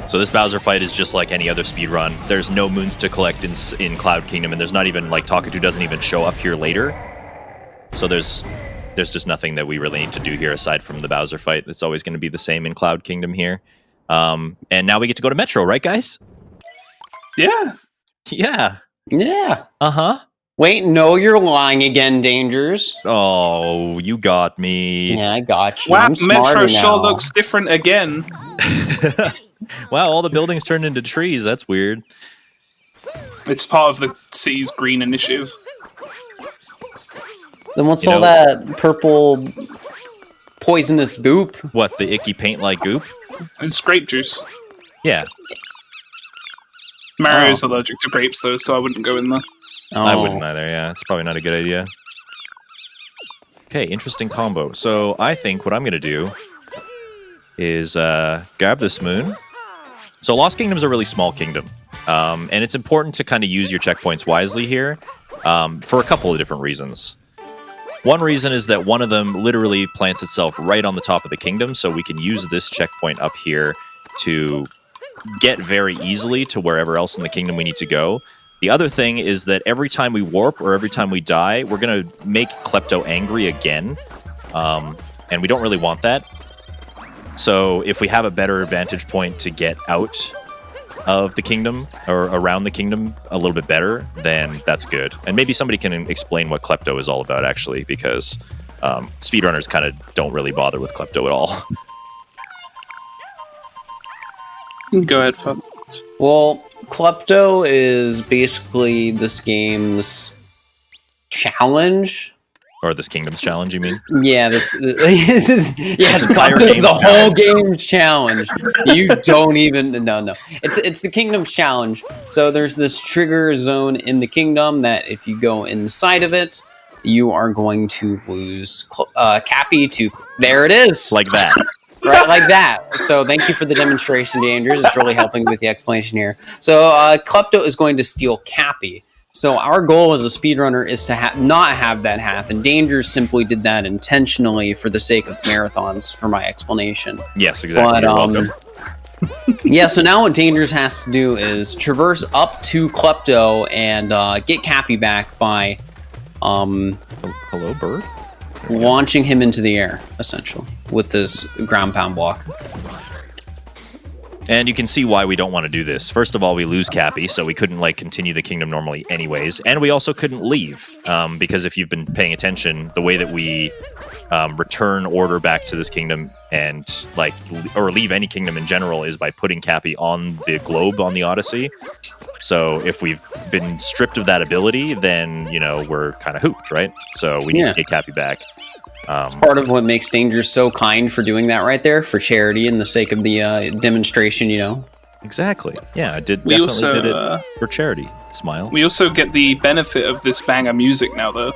So this Bowser fight is just like any other speed run. There's no moons to collect in Cloud Kingdom, and there's not even, like, Talkatoo doesn't even show up here later. So there's just nothing that we really need to do here aside from the Bowser fight. It's always going to be the same in Cloud Kingdom here. And now we get to go to Metro, right, guys? Yeah. Yeah. Yeah. Uh-huh. Wait, no, you're lying again, Dangers. Oh, you got me. Yeah, I got you. Wow, I'm smarter Metro now. sure looks different again. Wow, all the buildings turned into trees. That's weird. It's part of the city's green initiative. Then what's all that purple poisonous goop? What, the icky paint-like goop? It's grape juice. Yeah. Mario's allergic to grapes, though, so I wouldn't go in there. Oh. I wouldn't either, yeah. It's probably not a good idea. Okay, interesting combo. So I think what I'm going to do is grab this moon. So Lost Kingdom's a really small kingdom. And it's important to kind of use your checkpoints wisely here for a couple of different reasons. One reason is that one of them literally plants itself right on the top of the kingdom, so we can use this checkpoint up here to get very easily to wherever else in the kingdom we need to go. The other thing is that every time we warp or every time we die, we're going to make Klepto angry again, and we don't really want that. So if we have a better vantage point to get out of the kingdom or around the kingdom a little bit better, then that's good. And maybe somebody can explain what Klepto is all about, actually, because speedrunners kind of don't really bother with Klepto at all. Go ahead, Fab. Well, Klepto is basically this game's challenge. Or this kingdom's challenge, you mean? Yeah, this. Yes, entire Klepto's game's the whole challenge. game's challenge. You don't even. No. It's the kingdom's challenge. So there's this trigger zone in the kingdom that if you go inside of it, you are going to lose Cappy to. There it is. Like that. Right, like that. So thank you for the demonstration, Dangers. It's really helping with the explanation here. So Klepto is going to steal Cappy. So our goal as a speedrunner is to not have that happen. Dangers simply did that intentionally for the sake of marathons, for my explanation. Yes, exactly. But, You're welcome. Yeah, so now what Dangers has to do is traverse up to Klepto and get Cappy back by Hello, bird? launching him into the air, essentially, with this ground pound block. And you can see why we don't want to do this. First of all, we lose Cappy, so we couldn't continue the kingdom normally anyways. And we also couldn't leave, because if you've been paying attention, the way that we return order back to this kingdom and or leave any kingdom in general is by putting Cappy on the globe on the Odyssey. So if we've been stripped of that ability, then, we're kind of hooped, right? So we need to get Cappy back. Part of what makes Dangers so kind for doing that right there, for charity and the sake of the demonstration, Exactly. Yeah, I did We definitely also, did it for charity. Smile. We also get the benefit of this banger music now, though.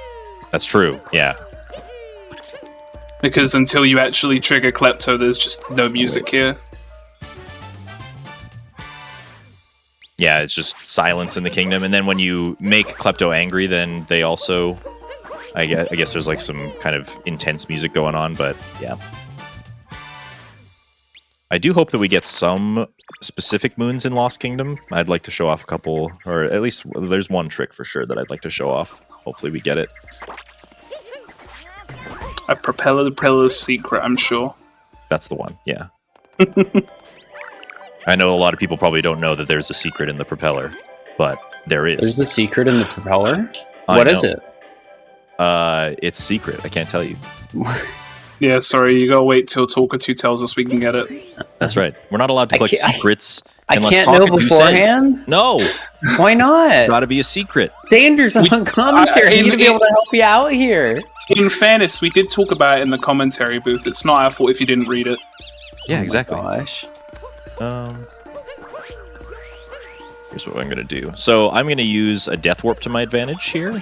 That's true. Yeah. Because until you actually trigger Klepto, there's just no music here. Yeah, it's just silence in the kingdom. And then when you make Klepto angry, then they also... I guess there's some kind of intense music going on, but yeah. I do hope that we get some specific moons in Lost Kingdom. I'd like to show off a couple, or at least there's one trick for sure that I'd like to show off. Hopefully we get it. A propeller's secret, I'm sure. That's the one, yeah. I know a lot of people probably don't know that there's a secret in the propeller, but there is. There's a secret in the propeller? I What is know. it? It's a secret. I can't tell you. Yeah, sorry, you gotta wait till Talkatoo tells us we can get it. That's right. We're not allowed to collect secrets I unless can't know Talkatoo says. beforehand? No, Why not? Gotta be a secret. Danger's on commentary. I need to be able to help you out here. In fairness, we did talk about it in the commentary booth. It's not our fault if you didn't read it. Yeah, exactly. Gosh. Here's what I'm gonna do. So I'm gonna use a death warp to my advantage here.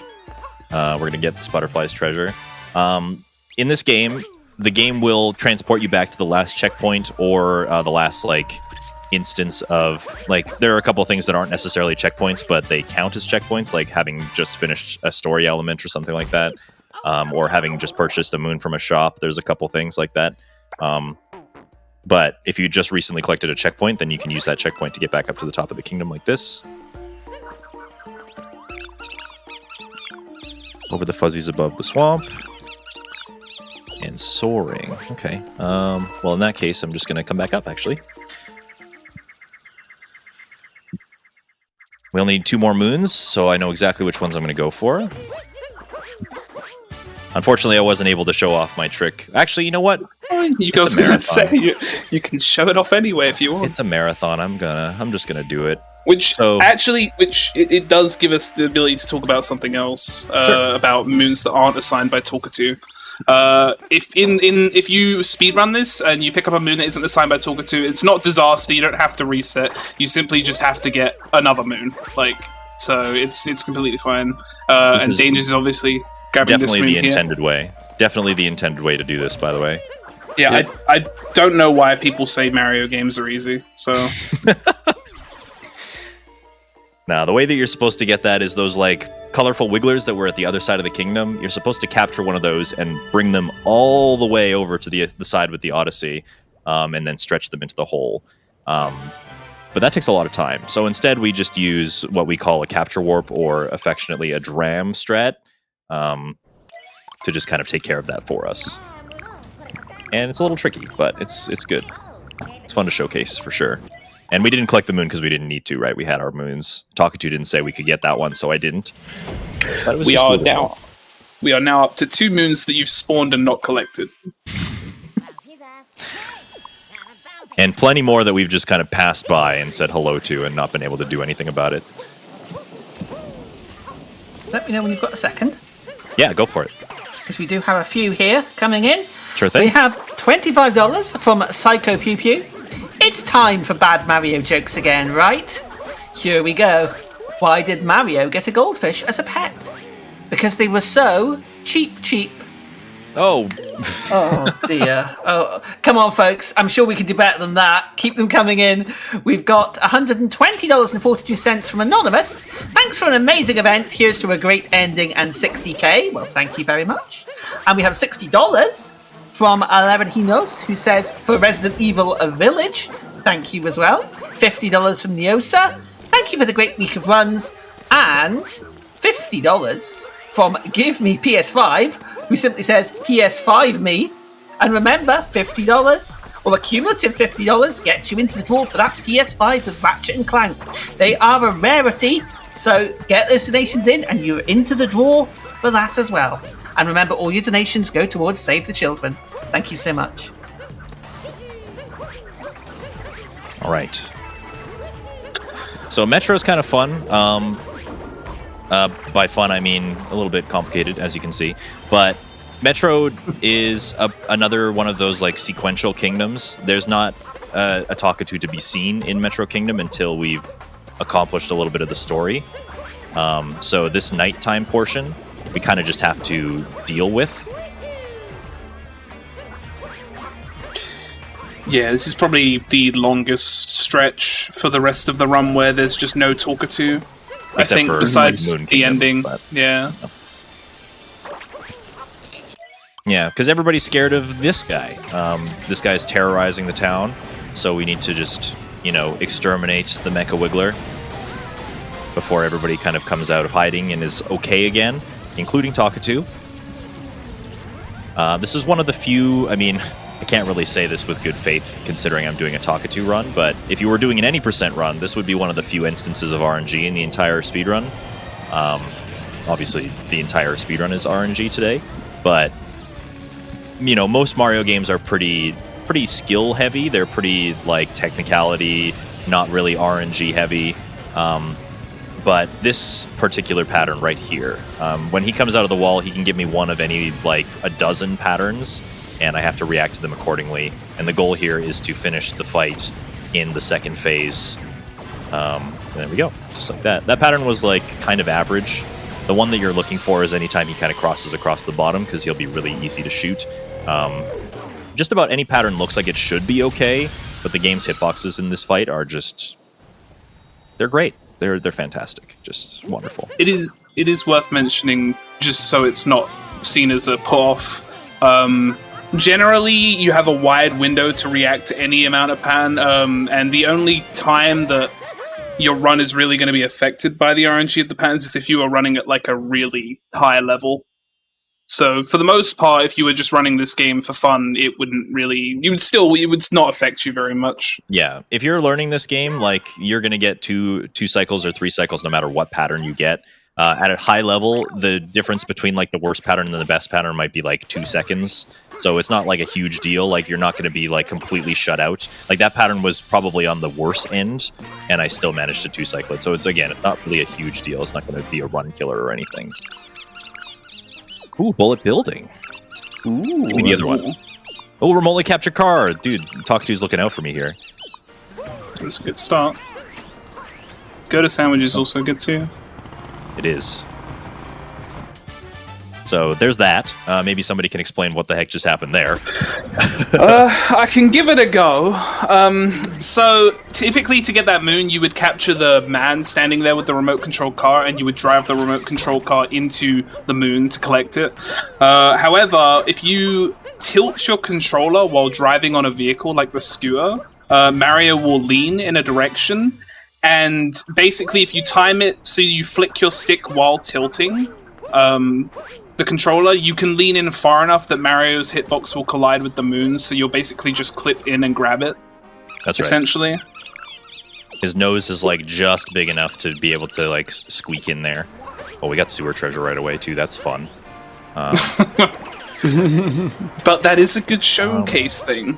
We're gonna get this butterfly's treasure. In this game, the game will transport you back to the last checkpoint or the last instance of there are a couple of things that aren't necessarily checkpoints, but they count as checkpoints, like having just finished a story element or something like that, or having just purchased a moon from a shop. There's a couple things like that. But if you just recently collected a checkpoint, then you can use that checkpoint to get back up to the top of the kingdom like this. Over the fuzzies above the swamp. And soaring. Okay. Well, in that case, I'm just going to come back up, actually. We only need 2 more moons, so I know exactly which ones I'm going to go for. Unfortunately, I wasn't able to show off my trick. Actually, you know what? You guys gonna say you can show it off anyway if you want. It's a marathon. I'm just gonna do it. Which it does give us the ability to talk about something else about moons that aren't assigned by Talkatoo. If you speedrun this and you pick up a moon that isn't assigned by Talkatoo, it's not disaster. You don't have to reset. You simply just have to get another moon. So it's completely fine. And Dangers is obviously grabbing this moon definitely the intended way. Definitely the intended way to do this, by the way. Yeah, I don't know why people say Mario games are easy. So. Now, the way that you're supposed to get that is those colorful wigglers that were at the other side of the kingdom. You're supposed to capture one of those and bring them all the way over to the side with the Odyssey, and then stretch them into the hole. But that takes a lot of time. So instead, we just use what we call a capture warp, or affectionately a dram strat, to just kind of take care of that for us. And it's a little tricky, but it's good. It's fun to showcase for sure. And we didn't collect the moon because we didn't need to, right? We had our moons. Talkatoo didn't say we could get that one, so I didn't. But it was we are now up to 2 moons that you've spawned and not collected. And plenty more that we've just kind of passed by and said hello to and not been able to do anything about it. Let me know when you've got a second. Yeah, go for it. Because we do have a few here coming in. Sure thing. We have $25 from Psycho Pew Pew. It's time for bad Mario jokes again, right? Here we go. Why did Mario get a goldfish as a pet? Because they were so cheap. Oh. Oh, dear. Oh, come on, folks. I'm sure we can do better than that. Keep them coming in. We've got $120.42 from Anonymous. Thanks for an amazing event. Here's to a great ending and 60k. Well, thank you very much. And we have $60 from Aleverinos, who says, for Resident Evil Village. Thank you as well. $50 from Neosa. Thank you for the great week of runs. And $50 from Give Me PS5, who simply says, PS5 me. And remember, $50 or a cumulative $50 gets you into the draw for that PS5 with Ratchet and Clank. They are a rarity, so get those donations in and you're into the draw for that as well. And remember, all your donations go towards Save the Children. Thank you so much. All right. So Metro's kind of fun. By fun, I mean a little bit complicated, as you can see. But Metro is another one of those sequential kingdoms. There's not a Talkatoo to be seen in Metro Kingdom until we've accomplished a little bit of the story. So this nighttime portion, we kind of just have to deal with. Yeah, this is probably the longest stretch for the rest of the run where there's just no Talkatoo. I think besides the ending. Yeah. Yeah, because everybody's scared of this guy. This guy's terrorizing the town, so we need to just, exterminate the Mecha Wiggler before everybody kind of comes out of hiding and is okay again, including Talkatoo. This is one of the few, I can't really say this with good faith, considering I'm doing a Talkatoo run, but if you were doing an any percent run, this would be one of the few instances of RNG in the entire speedrun. Obviously, the entire speedrun is RNG today, but, most Mario games are pretty skill-heavy. They're pretty, technicality, not really RNG-heavy. but this particular pattern right here, when he comes out of the wall, he can give me one of any, like, a dozen patterns, and I have to react to them accordingly. And the goal here is to finish the fight in the second phase. And there we go, just like that. That pattern was, like, kind of average. The one that you're looking for is anytime he kind of crosses across the bottom, because he'll be really easy to shoot. Just about any pattern looks like it should be okay, but the game's hitboxes in this fight are just... they're great. They're fantastic. Just wonderful. It is worth mentioning, just so it's not seen as a put-off. Generally, you have a wide window to react to any amount of pattern, and the only time that your run is really going to be affected by the RNG of the patterns is if you are running at like a really high level. So for the most part, if you were just running this game for fun, it wouldn't really... it would not affect you very much. Yeah, if you're learning this game, like, you're going to get two cycles or 3 cycles no matter what pattern you get. At a high level, the difference between, like, the worst pattern and the best pattern might be, like, 2 seconds. So it's not, like, a huge deal. Like, you're not going to be, like, completely shut out. Like, that pattern was probably on the worst end, and I still managed to 2-cycle it. So it's not really a huge deal. It's not going to be a run killer or anything. Ooh, bullet building. Ooh. Give me the other one. Oh, remotely captured car. Dude, Talkatoo's looking out for me here. That's a good start. Go to sandwich is also good too. It is. So there's that. Maybe somebody can explain what the heck just happened there. I can give it a go. So typically to get that moon, you would capture the man standing there with the remote control car, and you would drive the remote control car into the moon to collect it. However, if you tilt your controller while driving on a vehicle like the skewer, Mario will lean in a direction, and basically if you time it so you flick your stick while tilting, the controller, you can lean in far enough that Mario's hitbox will collide with the moon, so you'll basically just clip in and grab it. That's right. Essentially. His nose is, like, just big enough to be able to, like, squeak in there. Oh, we got sewer treasure right away, too. That's fun. But that is a good showcase thing.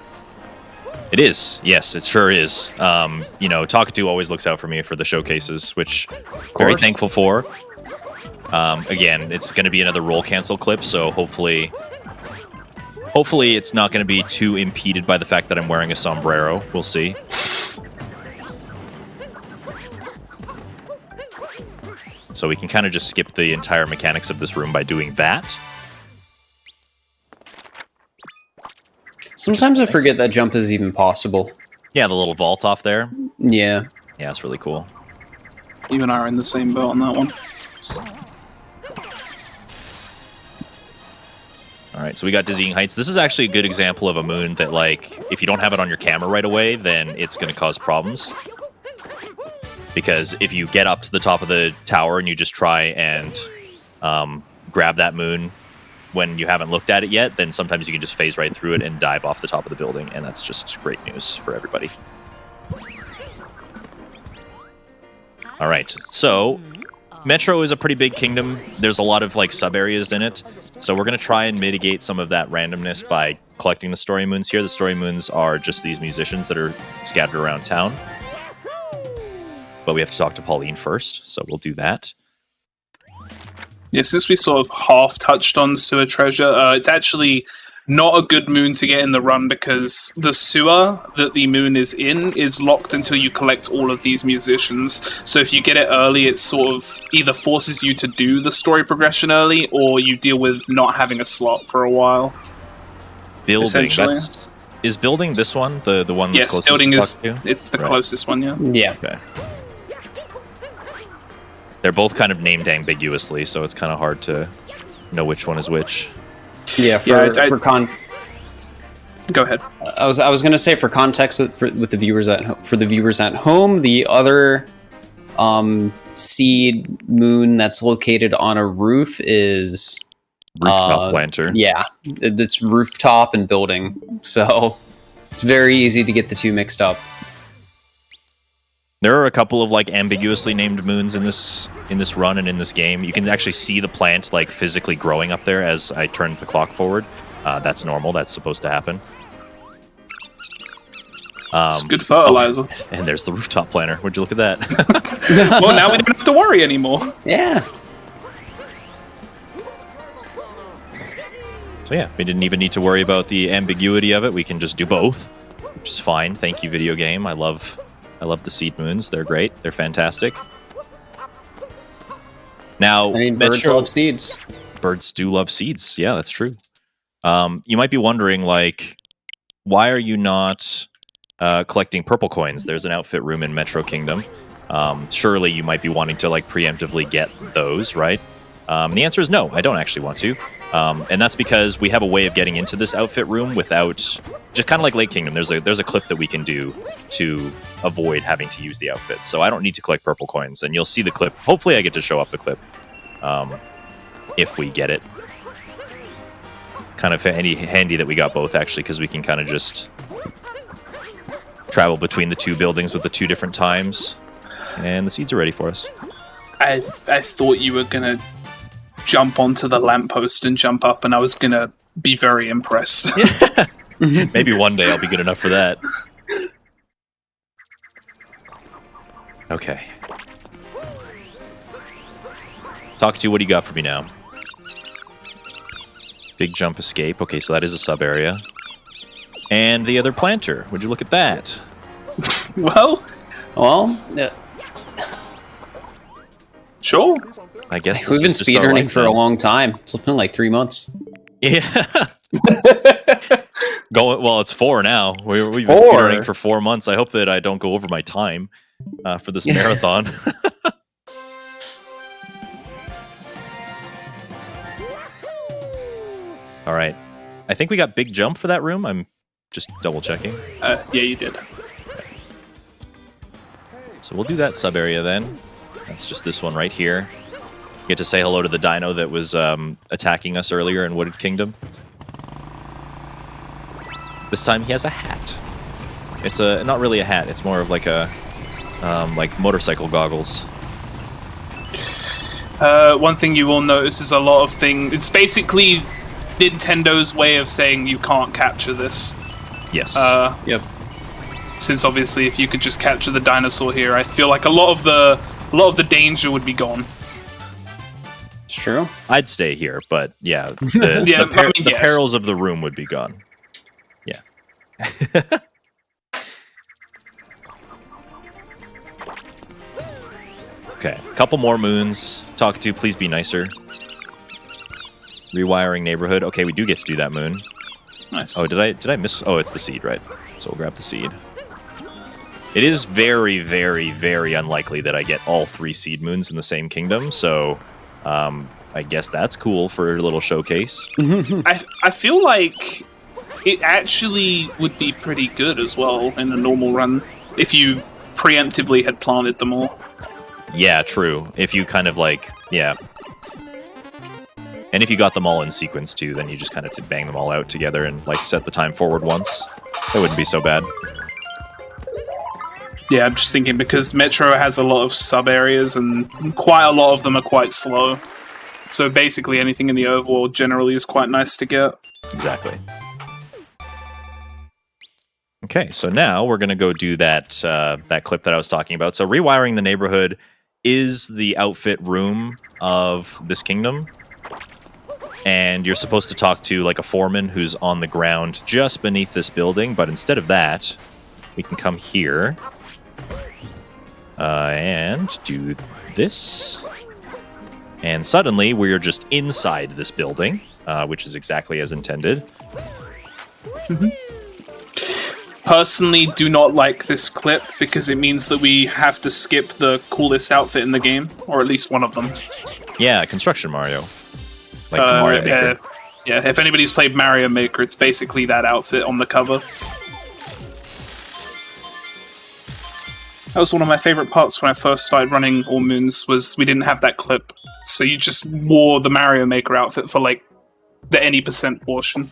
It is. Yes, it sure is. Talkatoo always looks out for me for the showcases, which very thankful for. Again, it's going to be another roll cancel clip, so hopefully it's not going to be too impeded by the fact that I'm wearing a sombrero. We'll see. So we can kind of just skip the entire mechanics of this room by doing that. Sometimes I forget that jump is even possible. Yeah, the little vault off there. Yeah. Yeah, it's really cool. You and I are in the same boat on that one. All right, so we got Dizzying Heights. This is actually a good example of a moon that, like, if you don't have it on your camera right away, then it's going to cause problems. Because if you get up to the top of the tower and you just try and grab that moon when you haven't looked at it yet, then sometimes you can just phase right through it and dive off the top of the building, and that's just great news for everybody. All right, so Metro is a pretty big kingdom. There's a lot of, like, sub-areas in it. So we're going to try and mitigate some of that randomness by collecting the story moons here. The story moons are just these musicians that are scattered around town. But we have to talk to Pauline first, so we'll do that. Yeah, since we sort of half touched on sewer treasure, it's actually not a good moon to get in the run because the sewer that the moon is in is locked until you collect all of these musicians. So if you get it early, it sort of either forces you to do the story progression early, or you deal with not having a slot for a while. Building, is building this one the one that's closest building to is Talkatoo? it's the closest one, yeah. Yeah. Okay. They're both kind of named ambiguously, so it's kind of hard to know which one is which. Yeah, for Go ahead. I was going to say for context with the viewers at home, the other seed moon that's located on a roof is Rooftop lantern. Yeah, it's rooftop and building, so it's very easy to get the two mixed up. There are a couple of, like, ambiguously named moons in this run and in this game. You can actually see the plant, like, physically growing up there as I turn the clock forward. That's normal. That's supposed to happen. It's good fertilizer. Oh, and there's the rooftop planter. Would you look at that? Well, now we don't have to worry anymore. Yeah. So yeah, we didn't even need to worry about the ambiguity of it. We can just do both, which is fine. Thank you, video game. I love the seed moons. They're great. They're fantastic. Now, I mean, birds love seeds. Birds do love seeds. Yeah, that's true. You might be wondering, like, why are you not collecting purple coins? There's an outfit room in Metro Kingdom. Surely you might be wanting to, like, preemptively get those, right? The answer is no, I don't actually want to. And that's because we have a way of getting into this outfit room without, just kind of like Lake Kingdom, there's a clip that we can do to avoid having to use the outfit. So I don't need to collect purple coins, and you'll see the clip. Hopefully I get to show off the clip if we get it. Kind of handy that we got both, actually, because we can kind of just travel between the two buildings with the two different times, and the seeds are ready for us. I thought you were gonna jump onto the lamppost and jump up, and I was gonna be very impressed. Maybe one day I'll be good enough for that. Okay. Talkatoo, what do you got for me now? Big jump escape. Okay, so that is a sub area. And the other planter. Would you look at that? Well, sure. I guess we've been speedrunning for a long time. It's been like 3 months. Yeah. Well, it's 4 now. We've been speedrunning for 4 months. I hope that I don't go over my time for this marathon. All right. I think we got big jump for that room. I'm just double checking. Yeah, you did. So we'll do that sub area then. That's just this one right here. Get to say hello to the dino that was attacking us earlier in Wooded Kingdom. This time he has a hat. It's not really a hat. It's more of like a like motorcycle goggles. One thing you will notice is a lot of things. It's basically Nintendo's way of saying you can't capture this. Yes. Yep. Since obviously, if you could just capture the dinosaur here, I feel like a lot of the danger would be gone. It's true. I'd stay here, but yeah, the perils of the room would be gone. Yeah. Okay, couple more moons. Talkatoo, please be nicer. Rewiring neighborhood. Okay, we do get to do that moon. Nice. Oh, did I miss? Oh, it's the seed, right? So we'll grab the seed. It is very, very, very unlikely that I get all 3 seed moons in the same kingdom, so I guess that's cool for a little showcase. I feel like it actually would be pretty good as well in a normal run if you preemptively had planted them all. Yeah, true. If you kind of like, yeah. And if you got them all in sequence too, then you just kind of bang them all out together and like set the time forward once. That wouldn't be so bad. Yeah, I'm just thinking because Metro has a lot of sub-areas and quite a lot of them are quite slow. So basically anything in the overworld generally is quite nice to get. Exactly. Okay, so now we're going to go do that that clip that I was talking about. So rewiring the neighborhood is the outfit room of this kingdom. And you're supposed to talk to like a foreman who's on the ground just beneath this building. But instead of that, we can come here and do this. And suddenly we're just inside this building, which is exactly as intended. Mm-hmm. Personally, do not like this clip because it means that we have to skip the coolest outfit in the game, or at least one of them. Yeah, Construction Mario. Like the Mario Maker. Yeah, if anybody's played Mario Maker, it's basically that outfit on the cover. That was one of my favorite parts when I first started running All Moons, was we didn't have that clip. So you just wore the Mario Maker outfit for, like, the any % portion.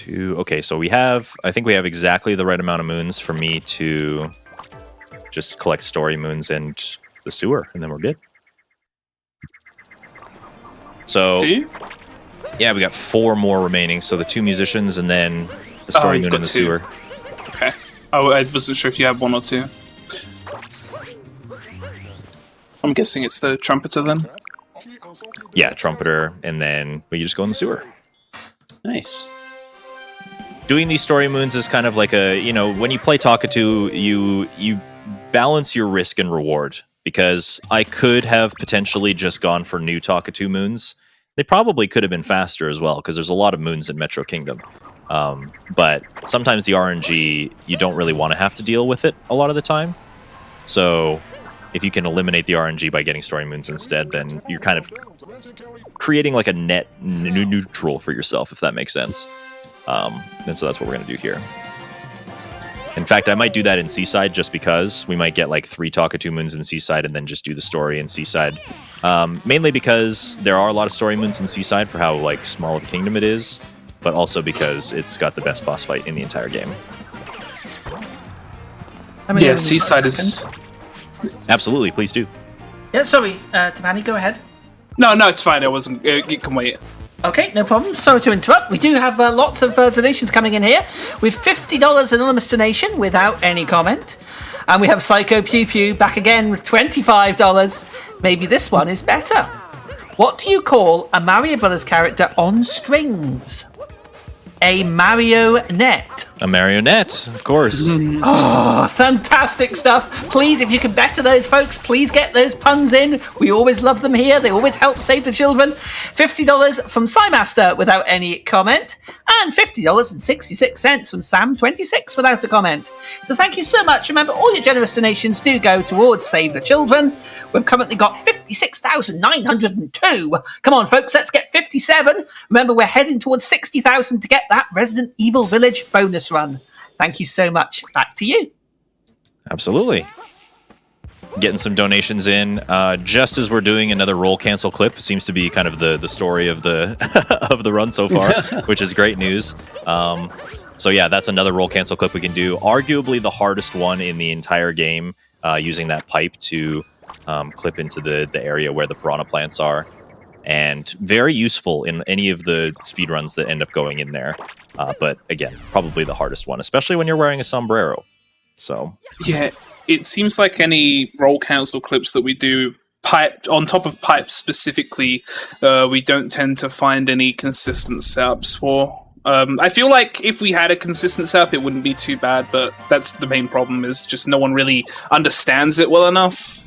Okay, so I think we have exactly the right amount of moons for me to just collect story moons and the sewer, and then we're good. So, do you? Yeah, we got 4 more remaining. So the 2 musicians and then the story moon in the 2. sewer. Okay. Oh, I wasn't sure if you had 1 or 2. I'm guessing it's the trumpeter then. Yeah, trumpeter, and then we just go in the sewer. Nice. Doing these story moons is kind of like a, when you play Talkatoo, you balance your risk and reward, because I could have potentially just gone for new Talkatoo moons. They probably could have been faster as well, because there's a lot of moons in Metro Kingdom. But sometimes the RNG, you don't really want to have to deal with it a lot of the time. So if you can eliminate the RNG by getting story moons instead, then you're kind of creating like a net neutral for yourself, if that makes sense. And so that's what we're going to do here. In fact, I might do that in Seaside, just because we might get like 3 Talkatoo moons in Seaside and then just do the story in Seaside. Mainly because there are a lot of story moons in Seaside for how like small of a kingdom it is, but also because it's got the best boss fight in the entire game. Yeah, Seaside is... Absolutely, please do. Yeah, sorry, Tabani, go ahead. No, it's fine. I wasn't... it can wait. Okay, no problem. Sorry to interrupt. We do have lots of donations coming in here. With $50 anonymous donation without any comment. And we have Psycho Pew Pew back again with $25. Maybe this one is better. What do you call a Mario Brothers character on strings? A marionette. A marionette, of course. Oh, fantastic stuff. Please, if you can better those folks, please get those puns in. We always love them here. They always help save the children. $50 from Cymaster without any comment. And $50.66 from Sam26 without a comment. So thank you so much. Remember, all your generous donations do go towards Save the Children. We've currently got 56,902. Come on, folks, let's get 57. Remember, we're heading towards 60,000 to get that Resident Evil Village bonus run. Thank you so much. Back to you. Absolutely. Getting some donations in just as we're doing another roll cancel clip. Seems to be kind of the story of the of the run so far, which is great news. So yeah, that's another roll cancel clip we can do. Arguably the hardest one in the entire game, using that pipe to clip into the area where the piranha plants are. And very useful in any of the speedruns that end up going in there. But again, probably the hardest one, especially when you're wearing a sombrero. So yeah, it seems like any roll cancel clips that we do, pipe on top of pipes specifically, we don't tend to find any consistent setups for. I feel like if we had a consistent setup, it wouldn't be too bad. But that's the main problem, is just no one really understands it well enough.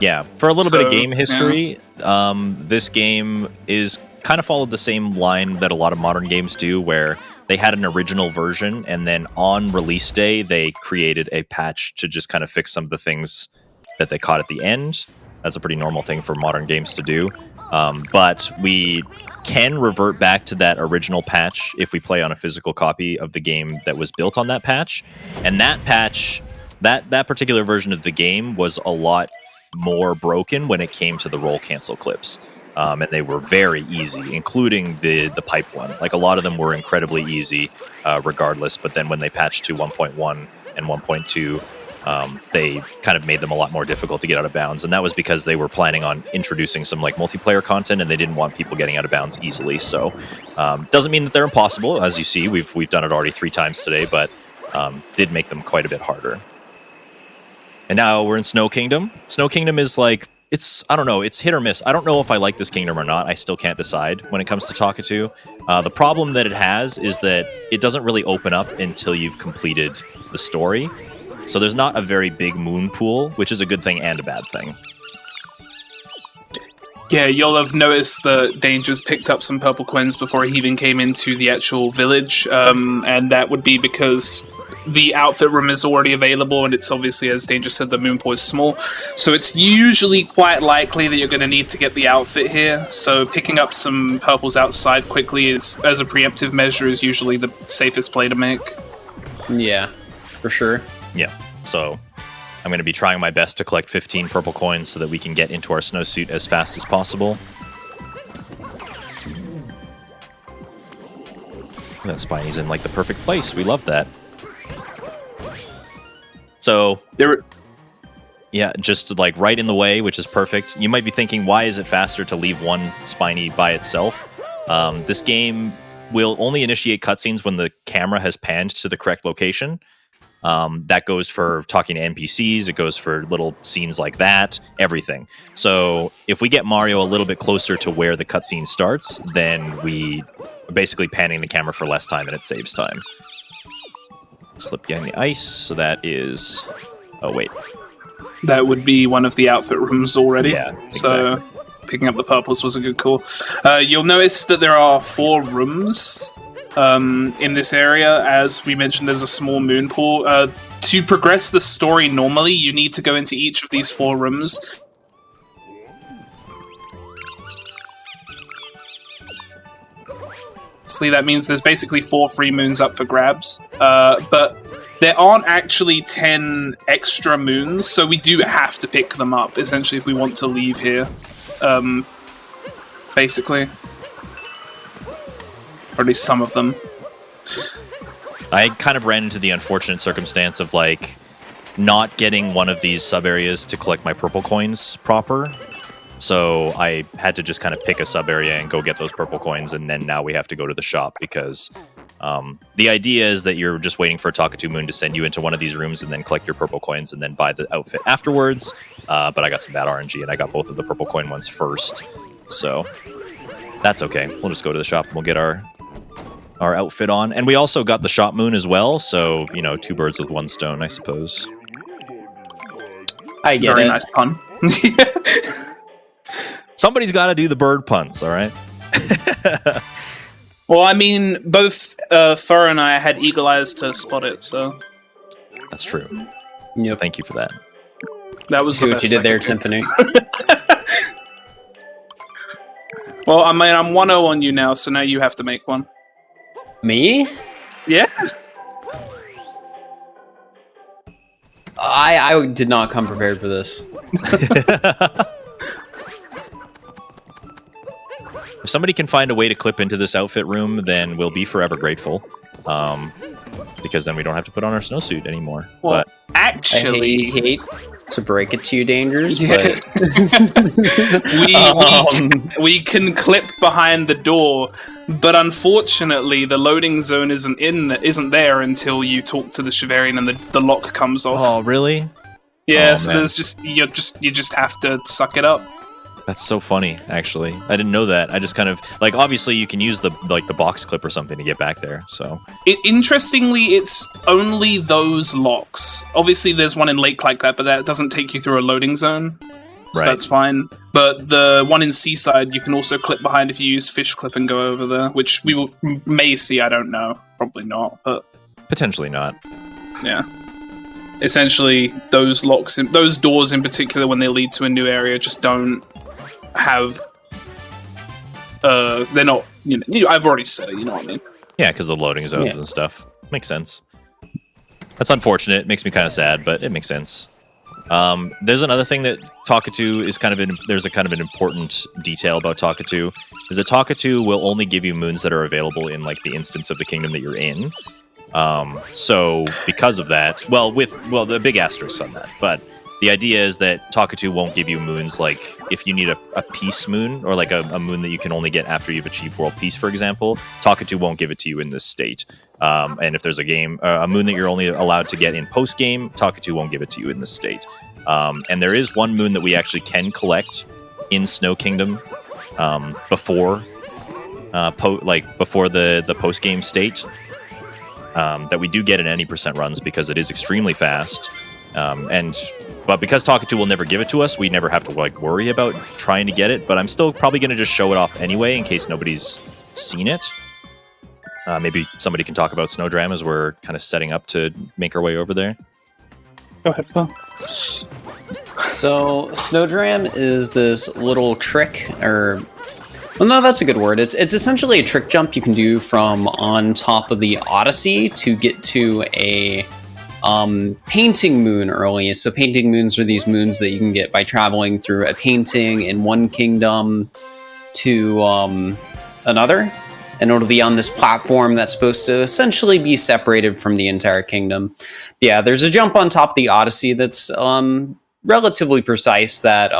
Yeah, for a little bit of game history, this game is kind of followed the same line that a lot of modern games do, where they had an original version, and then on release day, they created a patch to just kind of fix some of the things that they caught at the end. That's a pretty normal thing for modern games to do. But we can revert back to that original patch if we play on a physical copy of the game that was built on that patch. And that patch, that particular version of the game was a lot more broken when it came to the roll cancel clips. And they were very easy, including the pipe one. Like, a lot of them were incredibly easy regardless, but then when they patched to 1.1 and 1.2, they kind of made them a lot more difficult to get out of bounds. And that was because they were planning on introducing some like multiplayer content, and they didn't want people getting out of bounds easily. So doesn't mean that they're impossible. As you see, we've done it already 3 times today, but did make them quite a bit harder. And now we're in Snow Kingdom. Snow Kingdom is like, I don't know, it's hit or miss. I don't know if I like this kingdom or not. I still can't decide when it comes to Talkatoo. The problem that it has is that it doesn't really open up until you've completed the story. So there's not a very big moon pool, which is a good thing and a bad thing. Yeah, you'll have noticed that Danger's picked up some purple coins before he even came into the actual village, and that would be because the outfit room is already available, and it's obviously, as Danger said, the moon pool is small, so it's usually quite likely that you're going to need to get the outfit here. So picking up some purples outside quickly is, as a preemptive measure, is usually the safest play to make. Yeah, for sure. Yeah, so I'm going to be trying my best to collect 15 purple coins so that we can get into our snowsuit as fast as possible. That Spiney's in like the perfect place. We love that. So yeah, just like right in the way, which is perfect. You might be thinking, why is it faster to leave one Spiny by itself? This game will only initiate cutscenes when the camera has panned to the correct location. That goes for talking to NPCs. It goes for little scenes like that, everything. So if we get Mario a little bit closer to where the cutscene starts, then we are basically panning the camera for less time and it saves time. Slip behind the ice. So that is... Oh, wait. That would be one of the outfit rooms already. Yeah, So picking up the purples was a good call. You'll notice that there are 4 rooms in this area. As we mentioned, there's a small moon pool. To progress the story normally, you need to go into each of these 4 rooms. So that means there's basically 4 free moons up for grabs. But there aren't actually 10 extra moons, so we do have to pick them up, essentially, if we want to leave here. Basically. Or at least some of them. I kind of ran into the unfortunate circumstance of, like, not getting one of these sub-areas to collect my purple coins proper. So I had to just kind of pick a sub-area and go get those purple coins, and then now we have to go to the shop because the idea is that you're just waiting for a Talkatoo Moon to send you into one of these rooms and then collect your purple coins and then buy the outfit afterwards. But I got some bad RNG, and I got both of the purple coin ones first. So that's okay. We'll just go to the shop and we'll get our outfit on. And we also got the shop moon as well, so, you know, 2 birds with 1 stone, I suppose. I get Very it. nice pun. Somebody's got to do the bird puns, all right? Well, I mean, both Fur and I had eagle eyes to spot it, so... That's true. Yep. So thank you for that. That was See the what you best did there, I could do. Symphony. Well, I mean, I'm 1-0 on you now, so now you have to make one. Me? Yeah? I did not come prepared for this. If somebody can find a way to clip into this outfit room, then we'll be forever grateful. Because then we don't have to put on our snowsuit anymore. Well, But actually... I hate to break it to you, Dangers, Yeah. but... we can clip behind the door, but unfortunately the loading zone isn't there until you talk to the Shivarian and the lock comes off. oh, really? Yeah, oh, so man. there's you just have to suck it up. That's so funny, actually. I didn't know that. I just kind of like obviously you can use the box clip or something to get back there. So Interestingly, it's only those locks. Obviously, there's one in Lake like that, but that doesn't take you through a loading zone, so Right. that's fine. But the one in Seaside, you can also clip behind if you use Fish Clip and go over there, which we may see. I don't know, probably not, but potentially not. yeah. Essentially, those locks, those doors in particular, when they lead to a new area, just don't have. They're not. You know, I've already said it. You know what I mean. Yeah, because the loading zones and stuff makes sense. That's unfortunate. It makes me kind of sad, but it makes sense. There's another thing that Talkatoo is there's a kind of an important detail about Talkatoo is that Talkatoo will only give you moons that are available in like the instance of the kingdom that you're in. So because of that, the big asterisk on that, but the idea is that Talkatoo won't give you moons like if you need a peace moon or like a moon that you can only get after you've achieved world peace, for example. Talkatoo won't give it to you in this state. And if there's a moon that you're only allowed to get in post game, Talkatoo won't give it to you in this state. And there is one moon that we actually can collect in Snow Kingdom before the post game state. That we do get in any percent runs because it is extremely fast. But because Talkatoo will never give it to us, we never have to like worry about trying to get it. But I'm still probably going to just show it off anyway in case nobody's seen it. Maybe somebody can talk about Snowdram as we're kind of setting up to make our way over there. Go ahead, Phil. So, Snowdram is this little trick, or... Well, no, that's a good word. It's essentially a trick jump you can do from on top of the Odyssey to get to a painting moon early. So painting moons are these moons that you can get by traveling through a painting in one kingdom to another. And it'll be on this platform that's supposed to essentially be separated from the entire kingdom. Yeah, there's a jump on top of the Odyssey that's relatively precise that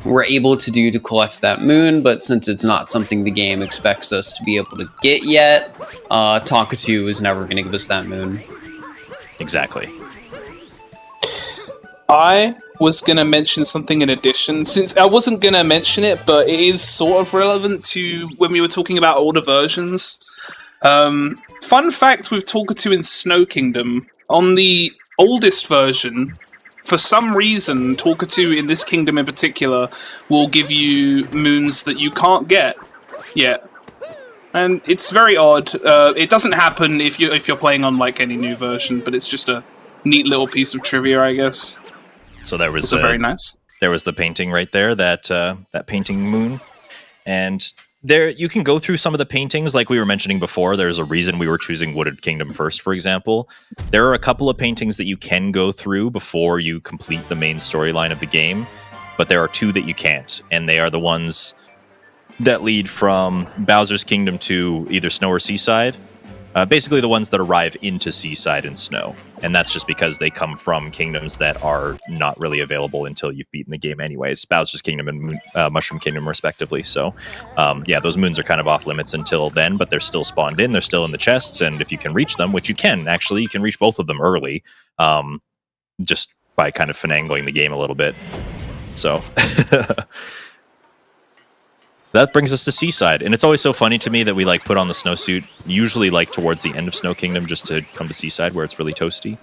we're able to do to collect that moon, but since it's not something the game expects us to be able to get yet, Talkatoo is never going to give us that moon. Exactly. I was going to mention something in addition, since I wasn't going to mention it, but it is sort of relevant to when we were talking about older versions. Fun fact with Talkatoo in Snow Kingdom, on the oldest version, for some reason, Talkatoo in this kingdom in particular will give you moons that you can't get yet. And it's very odd. It doesn't happen if you're playing on like any new version, but it's just a neat little piece of trivia, I guess. So there was very nice. There was the painting right there, that painting moon, and there you can go through some of the paintings like we were mentioning before. There's a reason we were choosing Wooded Kingdom first, for example. There are a couple of paintings that you can go through before you complete the main storyline of the game, but there are two that you can't, and they are the ones that lead from Bowser's Kingdom to either Snow or Seaside. Basically the ones that arrive into Seaside and Snow. And that's just because they come from kingdoms that are not really available until you've beaten the game anyways. Bowser's Kingdom and Mushroom Kingdom, respectively. So, yeah, those moons are kind of off limits until then, but they're still spawned in. They're still in the chests, and if you can reach them, which you can, actually, you can reach both of them early, just by kind of finagling the game a little bit. So... That brings us to Seaside, and it's always so funny to me that we like put on the snowsuit, usually like towards the end of Snow Kingdom, just to come to Seaside where it's really toasty.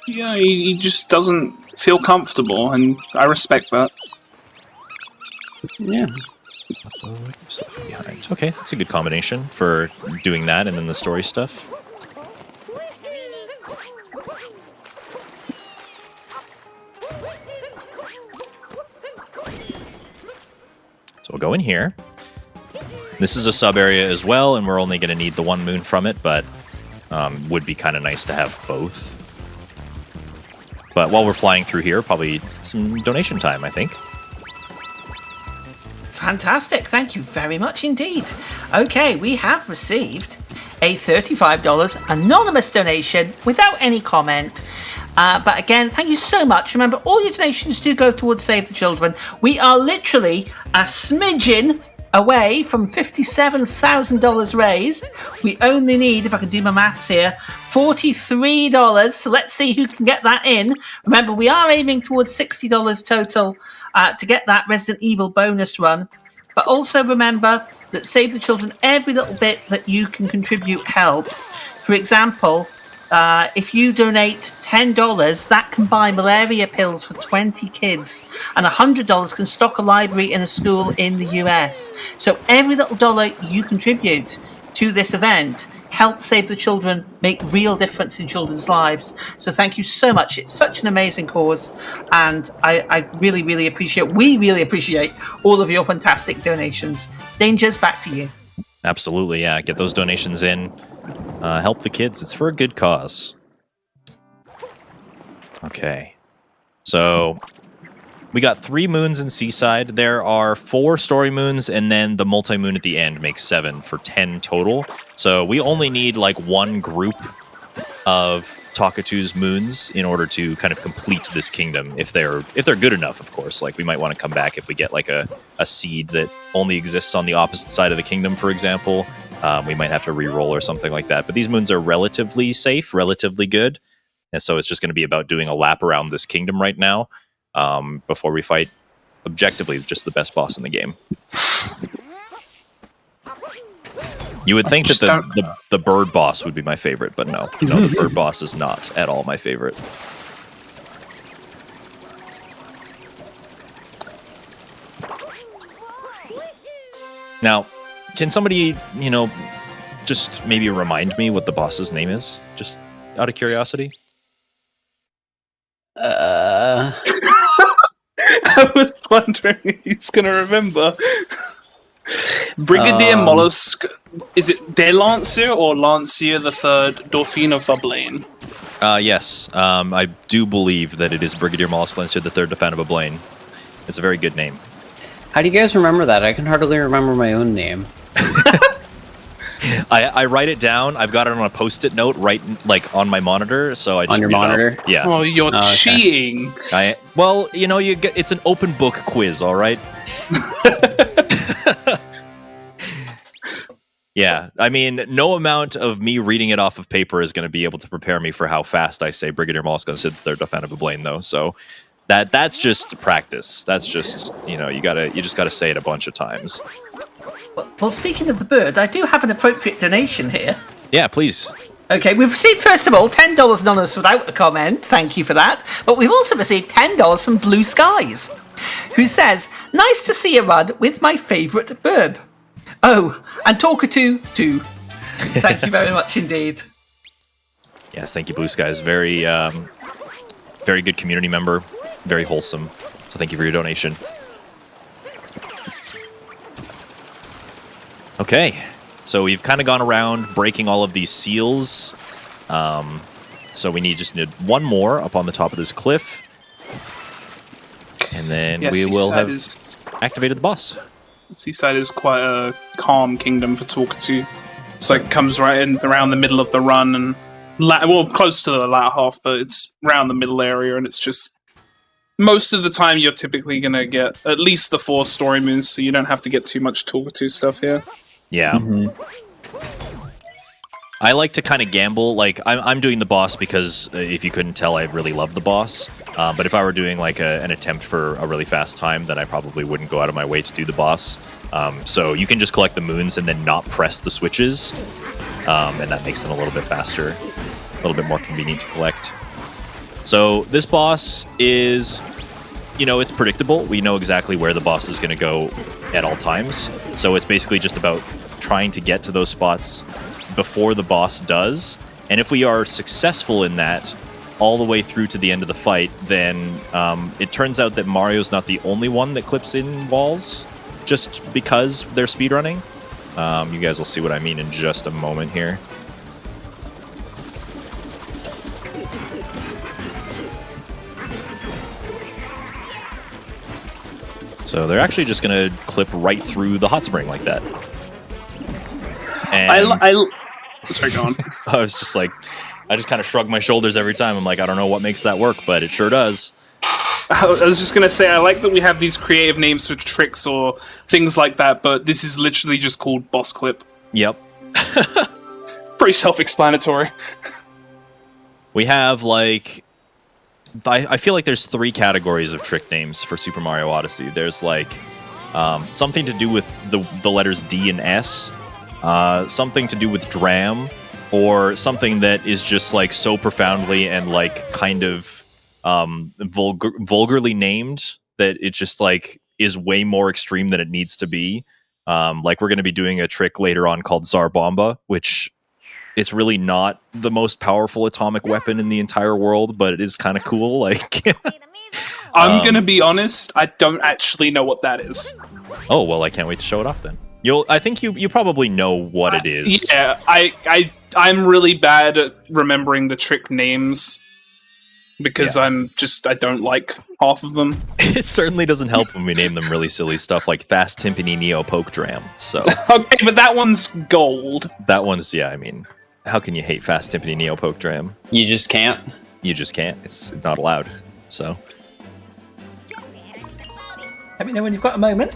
Yeah, he just doesn't feel comfortable, and I respect that. Yeah. Stuff behind. Okay, that's a good combination for doing that and then the story stuff. So we'll go in here. This is a sub area as well, and we're only going to need the one moon from it, but would be kind of nice to have both. But while we're flying through here, probably some donation time, I think. Fantastic. Thank you very much indeed. Okay, we have received a $35 anonymous donation without any comment. But again, thank you so much. Remember, all your donations do go towards Save the Children. We are literally a smidgen away from $57,000 raised. We only need, if I can do my maths here, $43. So let's see who can get that in. Remember, we are aiming towards $60 total to get that Resident Evil bonus run. But also remember that Save the Children, every little bit that you can contribute helps. For example, if you donate $10, that can buy malaria pills for 20 kids, and $100 can stock a library in a school in the US. So every little dollar you contribute to this event helps Save the Children make real difference in children's lives. So thank you so much. It's such an amazing cause, and I really, really appreciate, we really appreciate all of your fantastic donations. Dangers, back to you. Absolutely, yeah. Get those donations in. Help the kids. It's for a good cause. Okay. So, we got 3 moons in Seaside. There are 4 story moons, and then the multi-moon at the end makes 7 for 10 total. So, we only need like one group of Talkatoo's moons in order to kind of complete this kingdom. If they're good enough, of course. Like, we might want to come back if we get like a seed that only exists on the opposite side of the kingdom, for example. We might have to re-roll or something like that. But these moons are relatively safe, relatively good. And so it's just going to be about doing a lap around this kingdom right now before we fight, objectively, just the best boss in the game. You would think that the bird boss would be my favorite, but no. No, the bird boss is not at all my favorite. Now, can somebody, just maybe remind me what the boss's name is? Just out of curiosity. I was wondering if he's going to remember. Brigadier Mollusk. Is it De Lancier or Lancier the Third, Dauphin of Bablaine? Yes. I do believe that it is Brigadier Mollusk Lancier the Third, Dauphin of Bablaine. It's a very good name. How do you guys remember that? I can hardly remember my own name. I write it down. I've got it on a Post-it note right like on my monitor, so I just On your read it off. monitor? Yeah. Oh, you're okay. cheating. Well, you get it's an open book quiz, all right? Yeah, I mean, no amount of me reading it off of paper is going to be able to prepare me for how fast I say Brigadier Maul's going to sit there defendable Blaine, though. So that's just practice. That's just you just gotta say it a bunch of times. Well, speaking of the bird, I do have an appropriate donation here. Yeah, please. Okay, we've received, first of all, $10 anonymous without a comment. Thank you for that. But we've also received $10 from Blue Skies, who says, nice to see a run with my favourite burb. Oh, and Talkatoo too. Thank you very much indeed. Yes, thank you, Blue Skies. Very, very good community member. Very wholesome. So thank you for your donation. Okay, so we've kind of gone around breaking all of these seals. So we just need one more up on the top of this cliff. And then we will have activated the boss. Seaside is quite a calm kingdom for Talkatoo. It's like comes right in around the middle of the run and close to the latter half, but it's around the middle area, and it's just most of the time you're typically gonna get at least the 4 story moons, so you don't have to get too much Talkatoo stuff here. Yeah. Mm-hmm. I like to kind of gamble. Like I'm doing the boss because if you couldn't tell, I really love the boss. But if I were doing like an attempt for a really fast time, then I probably wouldn't go out of my way to do the boss. So you can just collect the moons and then not press the switches, and that makes it a little bit faster, a little bit more convenient to collect. So this boss is, it's predictable. We know exactly where the boss is going to go at all times. So it's basically just about trying to get to those spots before the boss does, and if we are successful in that all the way through to the end of the fight, then it turns out that Mario's not the only one that clips in walls just because they're speedrunning. You guys will see what I mean in just a moment here. So they're actually just going to clip right through the hot spring like that. And Sorry, go on. I was just like, I just kind of shrug my shoulders every time. I'm like, I don't know what makes that work, but it sure does. I was just going to say, I like that we have these creative names for tricks or things like that, but this is literally just called Boss Clip. Yep. Pretty self-explanatory. We have, like... I feel like there's 3 categories of trick names for Super Mario Odyssey. There's, like, something to do with the letters D and S, something to do with Dram, or something that is just, like, so profoundly and, like, kind of vulgarly named that it just, like, is way more extreme than it needs to be. Like, we're going to be doing a trick later on called Tsar Bomba, which is really not the most powerful atomic weapon in the entire world, but it is kind of cool. Like, I'm going to be honest, I don't actually know what that is. Oh, well, I can't wait to show it off then. I think you probably know what it is. Yeah, I'm really bad at remembering the trick names because I don't like half of them. It certainly doesn't help when we name them really silly stuff like Fast Timpani Neo Poke Dram. So okay, but that one's gold. That one's, I mean, how can you hate Fast Timpani Neo Poke Dram? You just can't. You just can't. It's not allowed. So let me know when you've got a moment.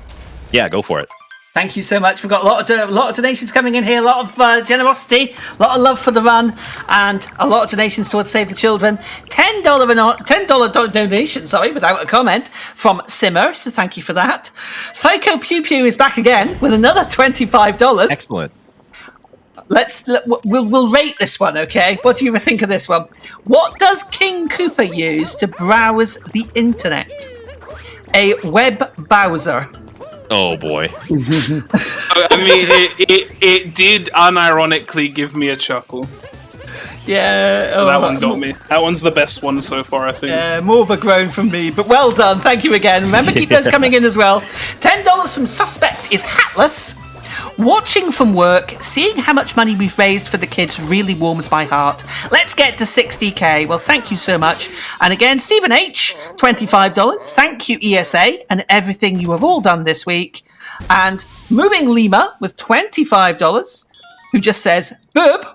Yeah, go for it. Thank you so much. We've got a lot of donations coming in here, a lot of generosity, a lot of love for the run, and a lot of donations towards Save the Children. $10 donation, without a comment, from Simmer, so thank you for that. Psycho Pew Pew is back again with another $25. Excellent. We'll rate this one, okay? What do you think of this one? What does King Koopa use to browse the internet? A web browser. Oh boy. I mean, it did unironically give me a chuckle. Yeah. That one got me. That one's the best one so far, I think. Yeah, more of a groan from me, but well done. Thank you again. Remember, keep those coming in as well. $10 from Suspect is Hatless. Watching from work, seeing how much money we've raised for the kids really warms my heart. Let's get to 60k. Well, thank you so much. And again, Stephen H, $25. Thank you, ESA, and everything you have all done this week. And Moving Lima with $25. who just says, "Burb."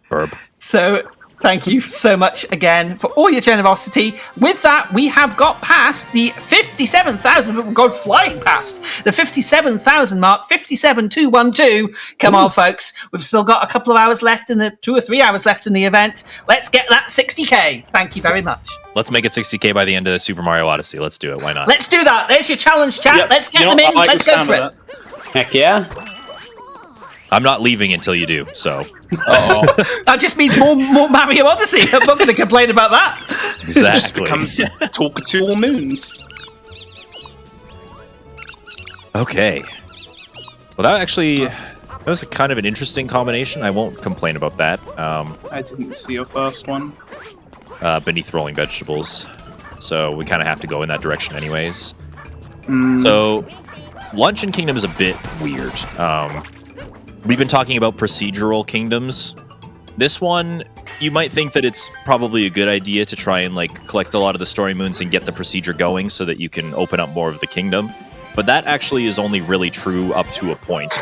Burb. So thank you so much again for all your generosity. With that, we have got past the 57,000, but we've gone flying past the 57,000 mark, 57,212. Come on, folks. We've still got a couple of hours left 2 or 3 hours left in the event. Let's get that 60k. Thank you very much. Let's make it 60k by the end of Super Mario Odyssey. Let's do it. Why not? Let's do that. There's your challenge, chat. Yep. Let's get You know them what? in. I like Let's the go sound for of it. Heck yeah. I'm not leaving until you do, so. That just means more Mario Odyssey. I'm not going to complain about that. It just Exactly. becomes Talkatoo or Moons. Okay. Well, that was a kind of an interesting combination. I won't complain about that. I didn't see your first one. Beneath rolling vegetables. So we kind of have to go in that direction anyways. So Luncheon Kingdom is a bit weird. We've been talking about procedural kingdoms. This one, you might think that it's probably a good idea to try and like collect a lot of the story moons and get the procedure going so that you can open up more of the kingdom. But that actually is only really true up to a point.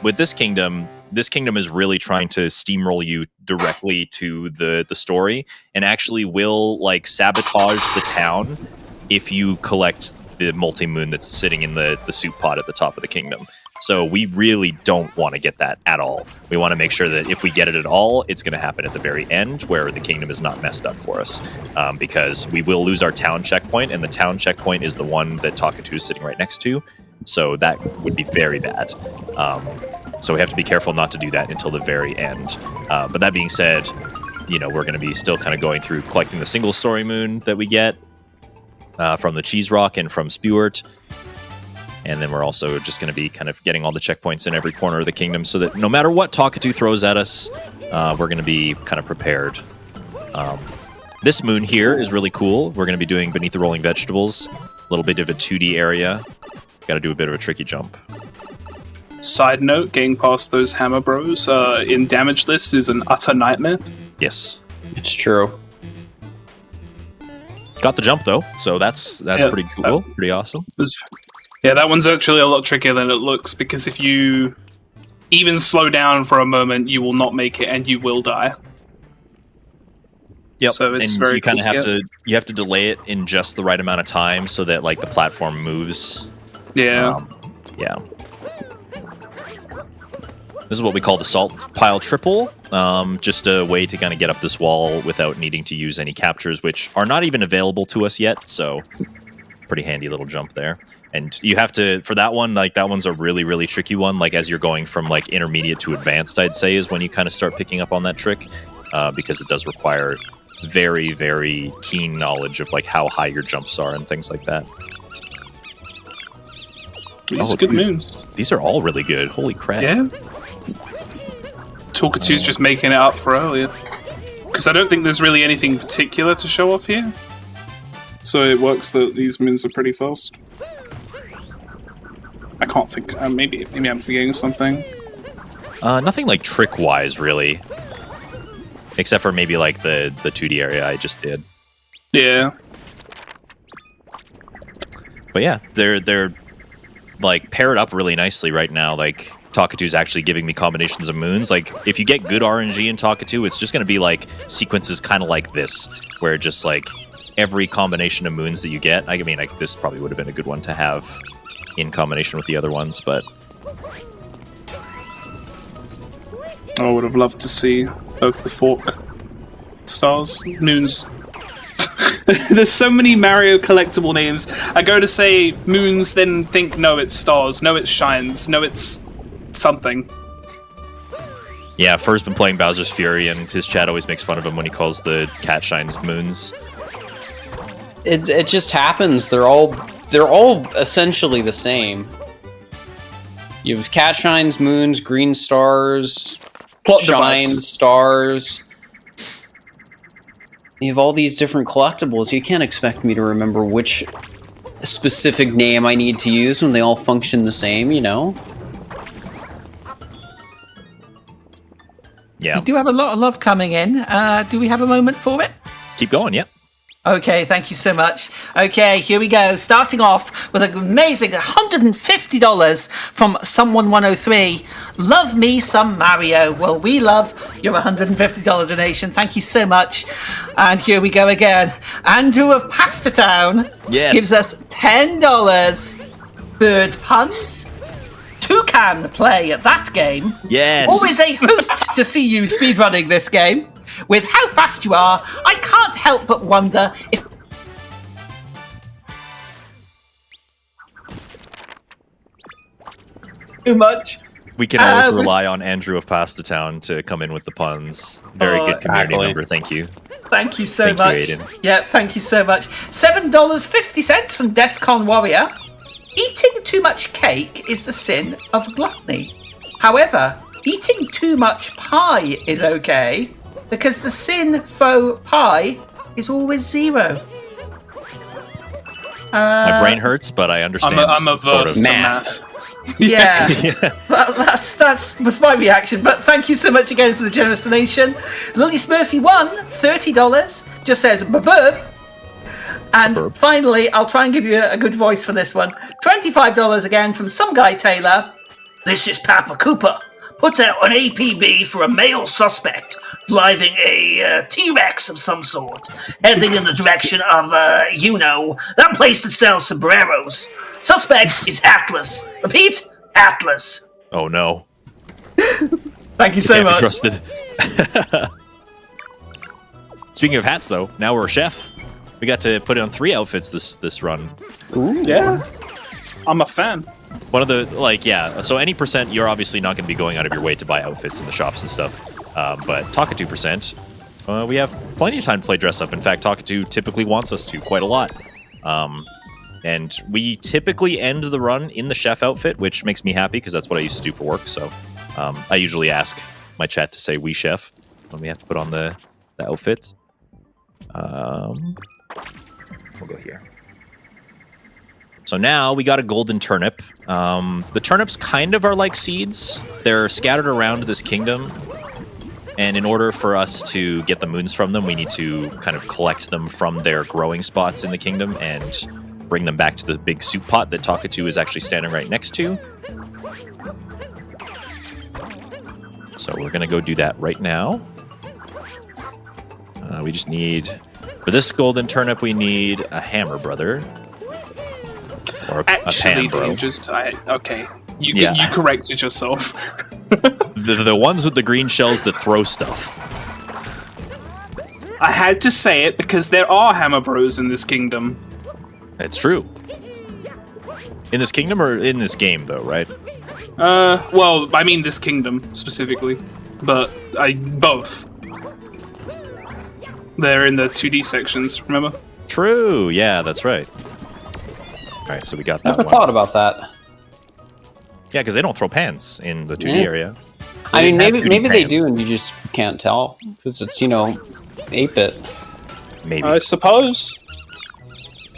With this kingdom is really trying to steamroll you directly to the story and actually will like sabotage the town if you collect the multi-moon that's sitting in the soup pot at the top of the kingdom. So we really don't want to get that at all. We want to make sure that if we get it at all, it's going to happen at the very end where the kingdom is not messed up for us. Because we will lose our town checkpoint, and the town checkpoint is the one that Talkatoo is sitting right next to. So that would be very bad. So we have to be careful not to do that until the very end. But that being said, we're going to be still kind of going through collecting the single story moon that we get from the Cheese Rock and from Spewart. And then we're also just going to be kind of getting all the checkpoints in every corner of the kingdom so that no matter what Talkatoo throws at us, we're going to be kind of prepared. This moon here is really cool. We're going to be doing Beneath the Rolling Vegetables, a little bit of a 2D area. Got to do a bit of a tricky jump. Side note, getting past those Hammer Bros in damage list is an utter nightmare. Yes. It's true. Got the jump, though, so that's pretty cool. Pretty awesome. Yeah, that one's actually a lot trickier than it looks, because if you even slow down for a moment, you will not make it and you will die. Yep. So it's and very you kind of cool have to delay it in just the right amount of time so that like the platform moves. Yeah. Yeah. This is what we call the salt pile triple. Just a way to kind of get up this wall without needing to use any captures, which are not even available to us yet. So pretty handy little jump there. And you have to, for that one, like that one's a really, really tricky one. Like as you're going from like intermediate to advanced, I'd say is when you kind of start picking up on that trick, because it does require very, very keen knowledge of like how high your jumps are and things like that. These are good moons. These are all really good. Holy crap. Yeah. Talkatoo's just making it up for earlier. Because I don't think there's really anything particular to show off here. So it works that these moons are pretty fast. I can't think. Maybe I'm forgetting something. Nothing like trick-wise, really. Except for maybe like the 2D area I just did. Yeah. But yeah, they're like paired up really nicely right now. Like Talkatoo's actually giving me combinations of moons. Like if you get good RNG in Talkatoo, it's just going to be like sequences kind of like this, where just like every combination of moons that you get. I mean, this probably would have been a good one to have in combination with the other ones, but I would have loved to see both the fork stars, moons. There's so many Mario collectible names. I go to say moons, then think, no, it's stars, no, it's shines, no, it's something. yeah, Fur's been playing Bowser's Fury, and his chat always makes fun of him when he calls the cat shines moons. It just happens. They're all essentially the same. You have cat shines, moons, green stars, Plot shine device. stars. You have all these different collectibles. You can't expect me to remember which specific name I need to use when they all function the same, you know? Yeah. We do have a lot of love coming in. Do we have a moment for it? Keep going, yep. Okay, thank you so much. Okay, here we go. Starting off with an amazing $150 from Someone 103. Love me some Mario. Well, we love your $150 donation. Thank you so much. And here we go again. Andrew of Pastatown gives us $10. Bird puns. Toucan play at that game. Yes. Always a hoot to see you speedrunning this game. With how fast you are, I can't help but wonder if... Too much. We can always rely on Andrew of Pastatown to come in with the puns. Very good community member, thank you. Thank you so much. Thank you, Aiden. Yeah, thank you so much. $7.50 from Defcon Warrior. Eating too much cake is the sin of gluttony. However, eating too much pie is okay, because the sin faux pie is always 0. My brain hurts, but I understand. I'm averse to math. Yeah, that was my reaction. But thank you so much again for the generous donation. Lily Smurfy won $30. Just says burp. And finally, I'll try and give you a good voice for this one. $25 again from some guy Taylor. This is Papa Cooper. Put out an APB for a male suspect driving a T-Rex of some sort, heading in the direction of, that place that sells sombreros. Suspect is Atlas. Repeat, Atlas. Oh no. Thank you so much. Be trusted. Speaking of hats, though, now we're a chef. We got to put on 3 outfits this run. Ooh. Yeah, I'm a fan. One of the, so any percent, you're obviously not going to be going out of your way to buy outfits in the shops and stuff. But Talkatoo percent, we have plenty of time to play dress up. In fact, Talkatoo typically wants us to quite a lot. And we typically end the run in the chef outfit, which makes me happy because that's what I used to do for work. So I usually ask my chat to say "we chef" when we have to put on the outfit. We'll go here. So now we got a golden turnip. The turnips kind of are like seeds. They're scattered around this kingdom. And in order for us to get the moons from them, we need to kind of collect them from their growing spots in the kingdom and bring them back to the big soup pot that Talkatoo is actually standing right next to. So we're going to go do that right now. We just need... For this golden turnip, we need a hammer, brother. Or Actually, a pan, bro. Okay. You corrected yourself. The ones with the green shells that throw stuff. I had to say it because there are hammer bros in this kingdom. It's true. In this kingdom or in this game, though, right? Well, I mean this kingdom specifically, but both. They're in the 2D sections, remember? True. Yeah, that's right. All right, so we got that. Never thought about that. Yeah, because they don't throw pans in the 2D area. I mean, maybe they do, and you just can't tell because it's 8-bit. Maybe. I suppose.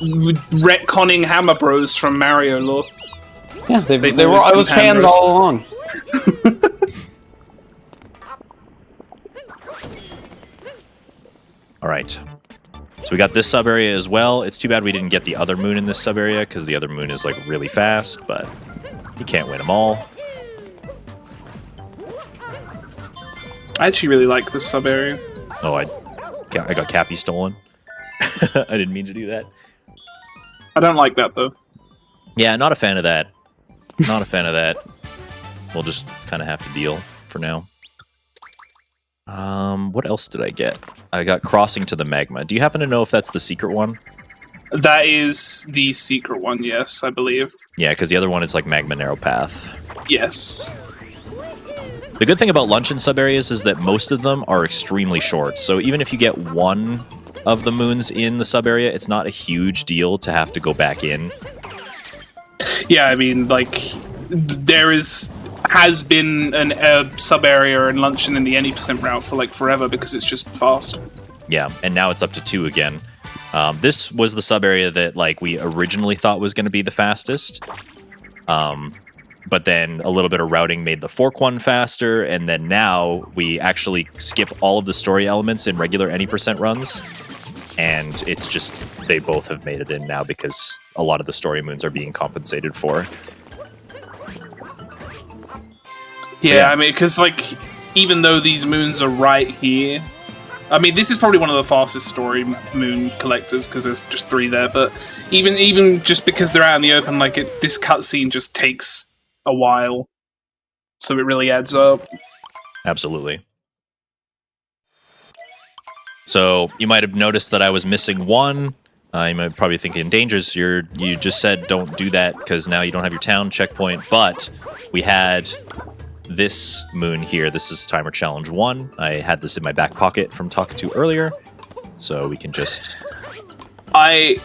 Retconning Hammer Bros from Mario lore. Yeah, they were. I was fans all along. All right. So we got this sub area as well. It's too bad we didn't get the other moon in this sub area because the other moon is like really fast, but you can't win them all. I actually really like this sub area. Oh, I got Cappy stolen. I didn't mean to do that. I don't like that though. Yeah, not a fan of that. Not a fan of that. We'll just kind of have to deal for now. What else did I get? I got Crossing to the Magma. Do you happen to know if that's the secret one? That is the secret one, yes, I believe. Yeah, because the other one is like Magma Narrow Path. Yes. The good thing about luncheon sub-areas is that most of them are extremely short. So even if you get one of the moons in the sub-area, it's not a huge deal to have to go back in. Yeah, I mean, like, there has been a sub-area in luncheon in the any percent route for like forever because it's just fast. Yeah, and now it's up to 2 again. This was the sub-area that like we originally thought was going to be the fastest. But then a little bit of routing made the fork one faster, and then now we actually skip all of the story elements in regular any percent runs. and it's just they both have made it in now because a lot of the story moons are being compensated for. Yeah, I mean, because, like, even though these moons are right here, I mean, this is probably one of the fastest story moon collectors, because there's just 3 there, but even just because they're out in the open, like, this cutscene just takes a while, so it really adds up. Absolutely. So, you might have noticed that I was missing one. You might probably thinking, Dangers, you just said don't do that, because now you don't have your town checkpoint, but we had this moon here. This is Timer Challenge 1. I had this in my back pocket from Talkatoo earlier, so we can just... I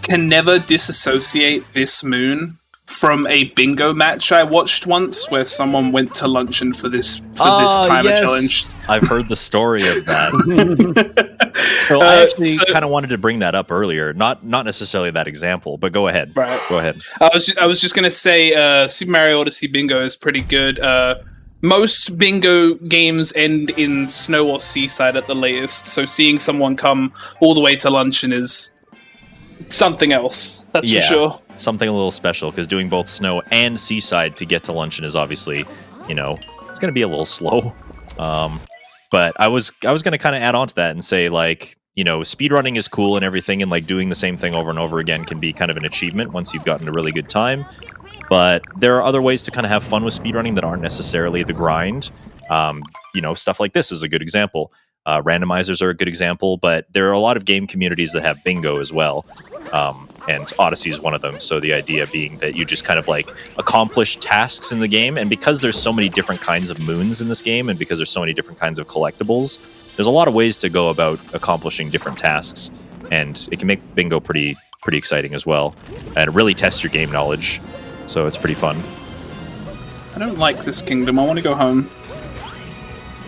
can never disassociate this moon from a bingo match I watched once where someone went to luncheon for this timer challenge. I've heard the story of that. So I actually kind of wanted to bring that up earlier. Not necessarily that example, but go ahead. Right. Go ahead. I was just going to say Super Mario Odyssey bingo is pretty good. Most bingo games end in snow or seaside at the latest, so seeing someone come all the way to luncheon is something else, that's for sure. Something a little special, because doing both snow and seaside to get to luncheon is obviously, it's going to be a little slow. But I was going to kind of add on to that and say, like, speedrunning is cool and everything, and like doing the same thing over and over again can be kind of an achievement once you've gotten a really good time. But there are other ways to kind of have fun with speedrunning that aren't necessarily the grind. Stuff like this is a good example. Randomizers are a good example, but there are a lot of game communities that have bingo as well. And Odyssey is one of them. So the idea being that you just kind of like accomplish tasks in the game. And because there's so many different kinds of moons in this game, and because there's so many different kinds of collectibles, there's a lot of ways to go about accomplishing different tasks. And it can make bingo pretty exciting as well. And it really tests your game knowledge. So it's pretty fun. I don't like this kingdom. I want to go home.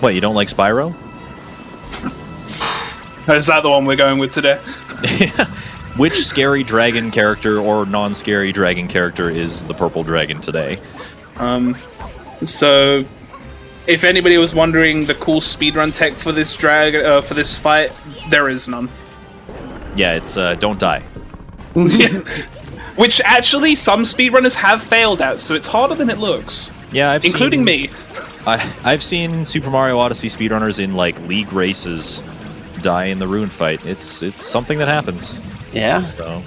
What, you don't like Spyro? Is that the one we're going with today? Which scary dragon character or non-scary dragon character is the purple dragon today? So, if anybody was wondering the cool speedrun tech for this for this fight, there is none. Yeah, it's don't die. Which actually some speedrunners have failed at, so it's harder than it looks. Yeah, including me. I've seen Super Mario Odyssey speedrunners in like league races die in the ruin fight. It's something that happens. Yeah. So.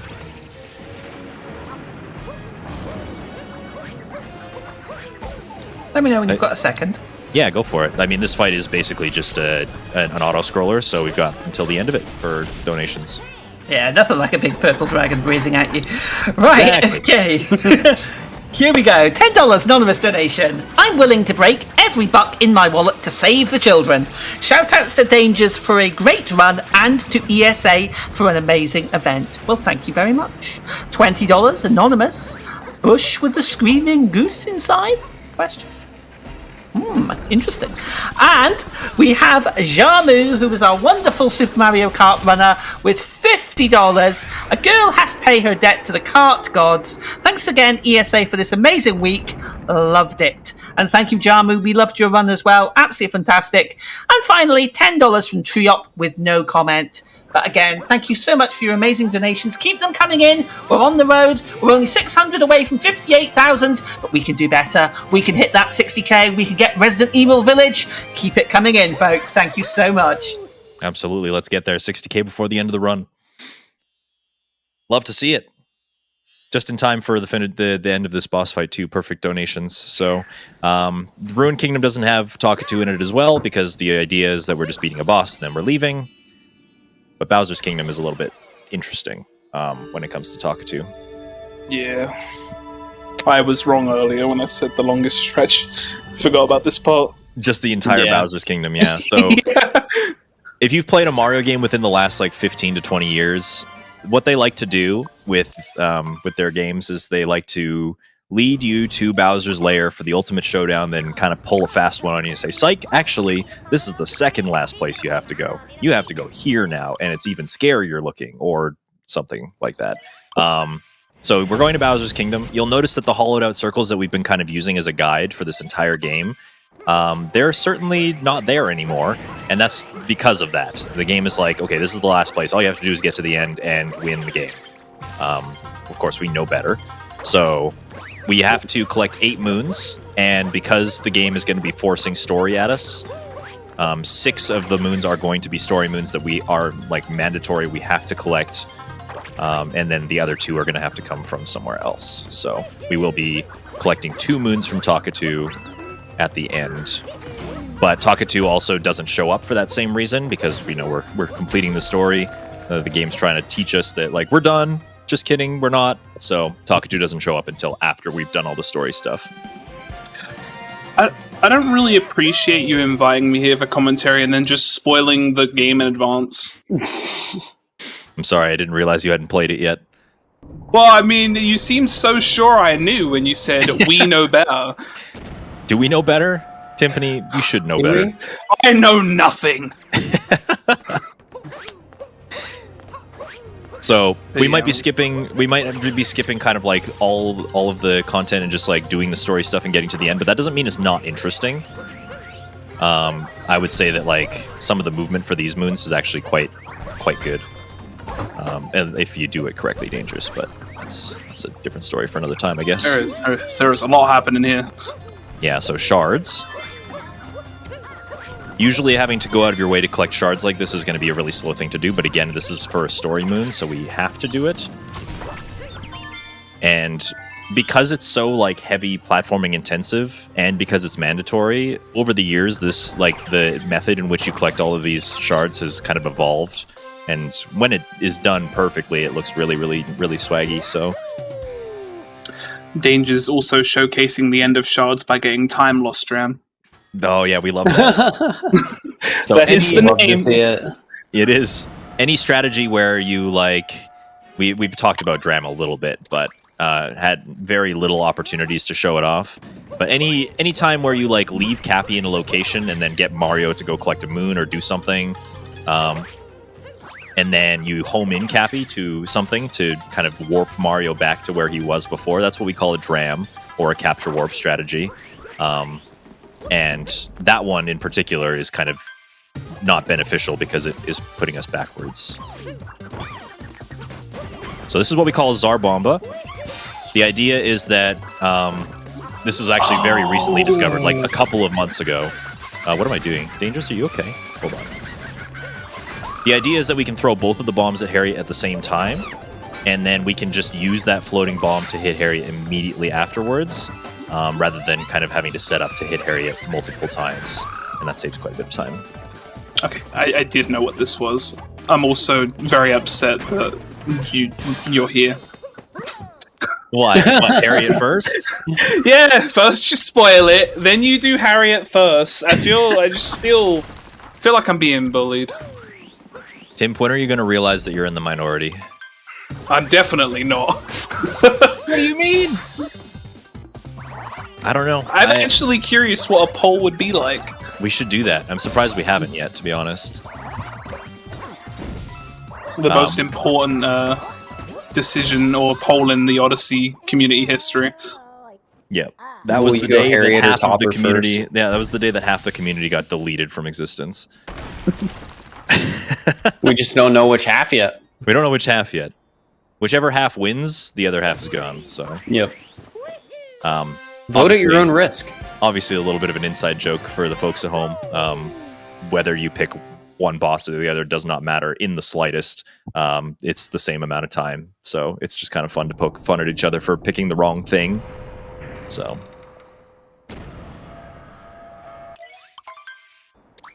Let me know when you've got a second. Yeah, go for it. I mean, this fight is basically just an auto-scroller, so we've got until the end of it for donations. Yeah, nothing like a big purple dragon breathing at you. Right, exactly. Okay. Here we go. $10 anonymous donation. I'm willing to break every buck in my wallet to save the children. Shoutouts to Dangers for a great run and to ESA for an amazing event. Well, thank you very much. $20 anonymous. Bush with the screaming goose inside? Question. Interesting. And we have Jamu, who is our wonderful Super Mario Kart runner, with $50. A girl has to pay her debt to the kart gods. Thanks again, ESA, for this amazing week. Loved it. And thank you, Jamu. We loved your run as well. Absolutely fantastic. And finally, $10 from Triop with no comment. But again, thank you so much for your amazing donations. Keep them coming in. We're on the road. We're only 600 away from 58,000, but we can do better. We can hit that 60k. We can get Resident Evil Village. Keep it coming in, folks. Thank you so much. Absolutely. Let's get there. 60k before the end of the run. Love to see it. Just in time for the end of this boss fight too. Perfect donations. So the Ruin Kingdom doesn't have Talkatoo in it as well, because the idea is that we're just beating a boss and then we're leaving. But Bowser's Kingdom is a little bit interesting when it comes to Talkatoo. Yeah. I was wrong earlier when I said the longest stretch. Forgot about this part. Just the entire Bowser's Kingdom, yeah. So if you've played a Mario game within the last like 15 to 20 years, what they like to do with their games is they like to lead you to Bowser's Lair for the ultimate showdown, then kind of pull a fast one on you and say, psych, actually, this is the second last place you have to go. You have to go here now, and it's even scarier looking, or something like that. So we're going to Bowser's Kingdom. You'll notice that the hollowed out circles that we've been kind of using as a guide for this entire game they're certainly not there anymore, and that's because of that. The game is like, okay, this is the last place. All you have to do is get to the end and win the game. Of course, we know better. So we have to collect 8 moons, and because the game is going to be forcing story at us, 6 of the moons are going to be story moons that we are like mandatory. We have to collect, and then the other 2 are going to have to come from somewhere else. So we will be collecting 2 moons from Talkatoo at the end. But Talkatoo also doesn't show up for that same reason, because we know we're completing the story. The game's trying to teach us that, like, we're done. Just kidding, we're not. So Talkatoo doesn't show up until after we've done all the story stuff. I don't really appreciate you inviting me here for commentary and then just spoiling the game in advance. I'm sorry, I didn't realize you hadn't played it yet. Well, I mean, you seemed so sure I knew when you said, we know better. Do we know better? Timpani, you should know better. I know nothing. So we might be skipping kind of like all of the content and just like doing the story stuff and getting to the end, but that doesn't mean it's not interesting. I would say that like some of the movement for these moons is actually quite good. And if you do it correctly, dangerous, but that's a different story for another time, I guess. There is a lot happening here. Yeah, so shards. Usually having to go out of your way to collect shards like this is going to be a really slow thing to do, but again, this is for a story moon, so we have to do it. And because it's so like heavy platforming intensive, and because it's mandatory, over the years, this like the method in which you collect all of these shards has kind of evolved. And when it is done perfectly, it looks really, really, really swaggy, so... Danger's also showcasing the end of shards by getting time lost, Dram. Oh yeah, we love that. So that is the name. It is. Any strategy where you like... We've talked about Dram a little bit, but had very little opportunities to show it off. But any time where you like leave Cappy in a location and then get Mario to go collect a moon or do something... and then you home in Cappy to something to kind of warp Mario back to where he was before. That's what we call a dram, or a capture warp strategy. And that one in particular is kind of not beneficial because it is putting us backwards. So this is what we call a Zarbomba. The idea is that this was actually very recently discovered, like a couple of months ago. What am I doing? Dangerous, are you okay? Hold on. The idea is that we can throw both of the bombs at Harriet at the same time, and then we can just use that floating bomb to hit Harriet immediately afterwards, rather than kind of having to set up to hit Harriet multiple times, and that saves quite a bit of time. Okay, I did know what this was. I'm also very upset that you're here. What, Harriet first? Yeah, first you spoil it, then you do Harriet first. I just feel like I'm being bullied. Tim, when are you going to realize that you're in the minority? I'm definitely not. What do you mean? I don't know. I'm actually curious what a poll would be like. We should do that. I'm surprised we haven't yet, to be honest. The most important decision or poll in the Odyssey community history. Yeah, that was the day that half of the community. Yeah, that was the day that half the community got deleted from existence. We just don't know which half yet. We don't know which half yet. Whichever half wins, the other half is gone. So yep. Vote at your own risk. Obviously, a little bit of an inside joke for the folks at home. Whether you pick one boss or the other does not matter in the slightest. It's the same amount of time, so it's just kind of fun to poke fun at each other for picking the wrong thing. So,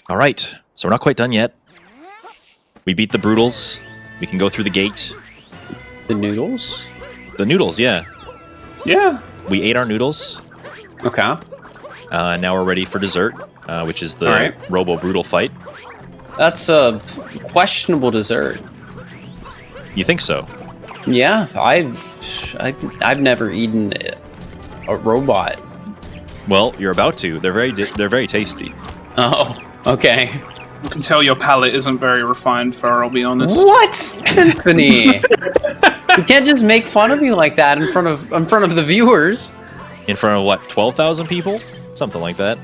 all right. So we're not quite done yet. We beat the Brutals. We can go through the gate. The noodles? The noodles, yeah. Yeah. We ate our noodles. Okay. Now we're ready for dessert, which is the Robo-Brutal fight. That's a questionable dessert. You think so? Yeah, I've never eaten a robot. Well, you're about to. They're very tasty. Oh, okay. You can tell your palate isn't very refined, I'll be honest. What, Tiffany? You can't just make fun of me like that in front of the viewers. In front of what, 12,000 people? Something like that.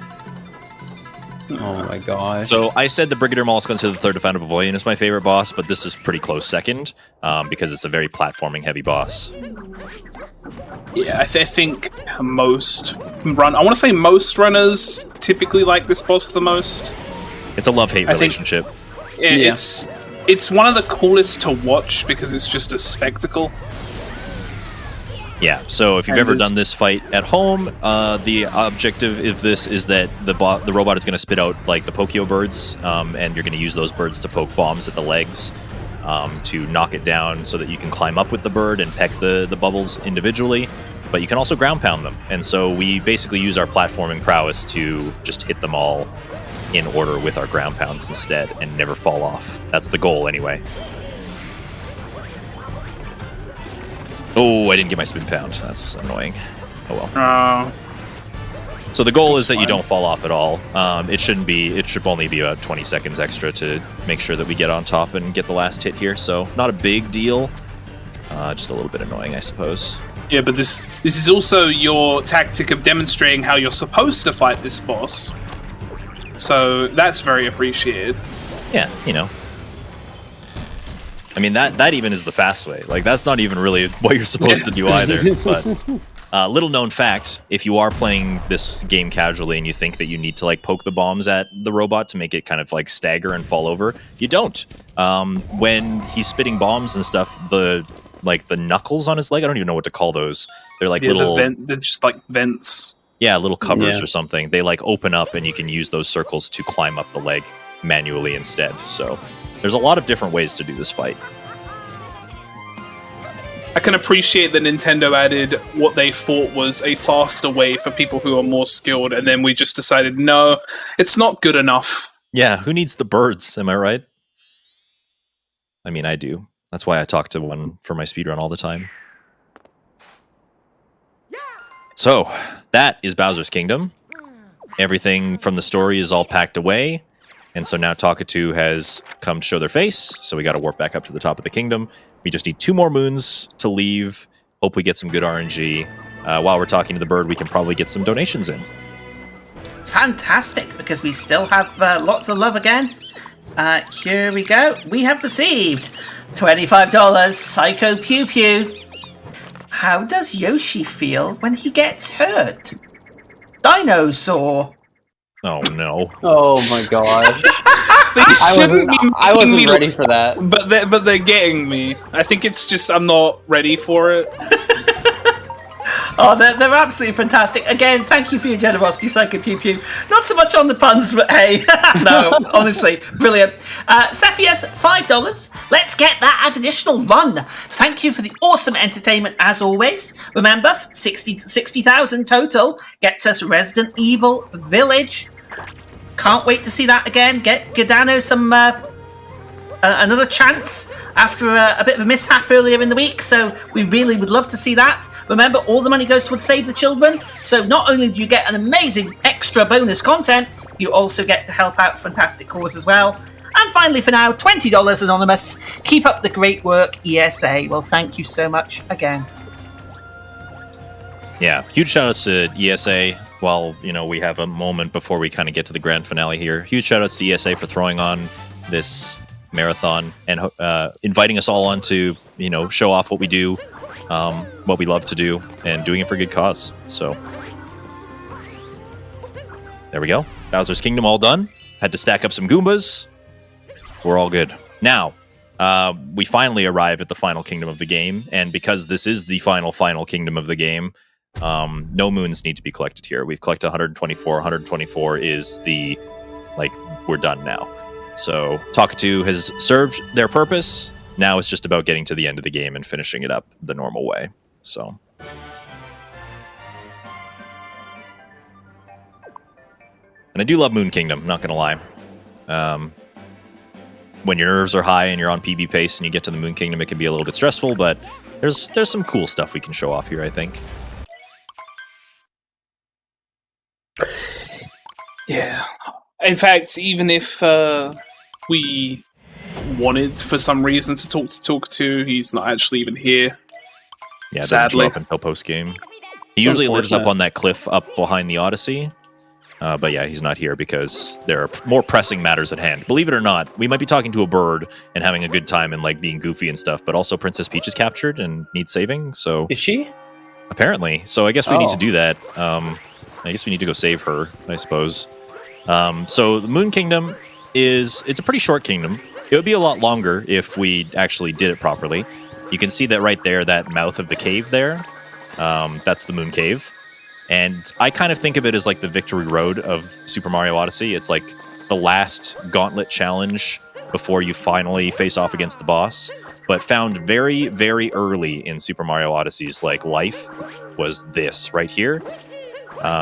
Oh my gosh. So I said the Brigadier Molluskans to the third Defender Pavilion is my favorite boss, but this is pretty close second because it's a very platforming heavy boss. Yeah, I think I want to say most runners typically like this boss the most. It's a love-hate relationship. It's one of the coolest to watch because it's just a spectacle. Yeah, so if you've ever done this fight at home, the objective of this is that the robot is going to spit out like the Pokeo birds, and you're going to use those birds to poke bombs at the legs to knock it down so that you can climb up with the bird and peck the bubbles individually, but you can also ground pound them. And so we basically use our platforming prowess to just hit them all in order with our ground pounds instead and never fall off. That's the goal anyway. Oh, I didn't get my spin pound. That's annoying. Oh well. So the goal is that you don't fall off at all. It should only be about 20 seconds extra to make sure that we get on top and get the last hit here. So not a big deal. Just a little bit annoying, I suppose. Yeah, but this is also your tactic of demonstrating how you're supposed to fight this boss. So that's very appreciated. Yeah, you know. I mean, that even is the fast way. Like, that's not even really what you're supposed to do either. But little known fact, if you are playing this game casually and you think that you need to, like, poke the bombs at the robot to make it kind of, like, stagger and fall over, you don't. When he's spitting bombs and stuff, the knuckles on his leg, I don't even know what to call those. They're like little... they're just like vents. Yeah, little covers or something. They, like, open up and you can use those circles to climb up the leg manually instead. So... there's a lot of different ways to do this fight. I can appreciate that Nintendo added what they thought was a faster way for people who are more skilled, and then we just decided, no, it's not good enough. Yeah, who needs the birds? Am I right? I mean, I do. That's why I talk to one for my speedrun all the time. So, that is Bowser's Kingdom. Everything from the story is all packed away. And so now Talkatoo has come to show their face, so we got to warp back up to the top of the kingdom. We just need 2 more moons to leave. Hope we get some good RNG. While we're talking to the bird, we can probably get some donations in. Fantastic, because we still have lots of love again. Here we go. We have received $25 Psycho Pew Pew. How does Yoshi feel when he gets hurt? Dinosaur. Oh no! Oh my gosh! I wasn't ready for that. But they're getting me. I think it's just I'm not ready for it. Oh, they're absolutely fantastic. Again, thank you for your generosity, Psycho Pew Pew. Not so much on the puns, but hey, no, honestly, brilliant. Cepheus, $5. Let's get that as additional run. Thank you for the awesome entertainment as always. Remember, 60,000 total gets us Resident Evil Village. Can't wait to see that again. Get Gadano some another chance after a bit of a mishap earlier in the week, so we really would love to see that. Remember, all the money goes towards Save the Children, so not only do you get an amazing extra bonus content, you also get to help out fantastic cause as well. And finally, for now, $20 Anonymous. Keep up the great work, ESA. Well, thank you so much again. Yeah, huge shout outs to ESA. While, you know, we have a moment before we kind of get to the grand finale here. Huge shout outs to ESA for throwing on this marathon and inviting us all on to, you know, show off what we do, what we love to do, and doing it for good cause. So there we go. Bowser's Kingdom all done. Had to stack up some Goombas. We're all good. Now, we finally arrive at the final kingdom of the game, and because this is the final kingdom of the game, no moons need to be collected here. We've collected 124. 124 is the, like, we're done now. So Talkatoo has served their purpose. Now it's just about getting to the end of the game and finishing it up the normal way. So and I do love Moon Kingdom, not gonna lie. When your nerves are high and you're on PB pace and you get to the Moon Kingdom, it can be a little bit stressful, but there's some cool stuff we can show off here, I think. Yeah. In fact, even if we wanted for some reason to talk to, he's not actually even here. Yeah, it sadly. doesn't show up until post game. He usually lives up on that cliff up behind the Odyssey. But yeah, he's not here because there are more pressing matters at hand. Believe it or not, we might be talking to a bird and having a good time and like being goofy and stuff, but also Princess Peach is captured and needs saving. So Is she? apparently, so I guess we need to Oh. do that. I guess we need to go save her, I suppose. So the Moon Kingdom it's a pretty short kingdom. It would be a lot longer if we actually did it properly. You can see that right there, that mouth of the cave there. That's the Moon Cave. And I kind of think of it as like the Victory Road of Super Mario Odyssey. It's like the last gauntlet challenge before you finally face off against the boss. But found very, very early in Super Mario Odyssey's like life was this right here.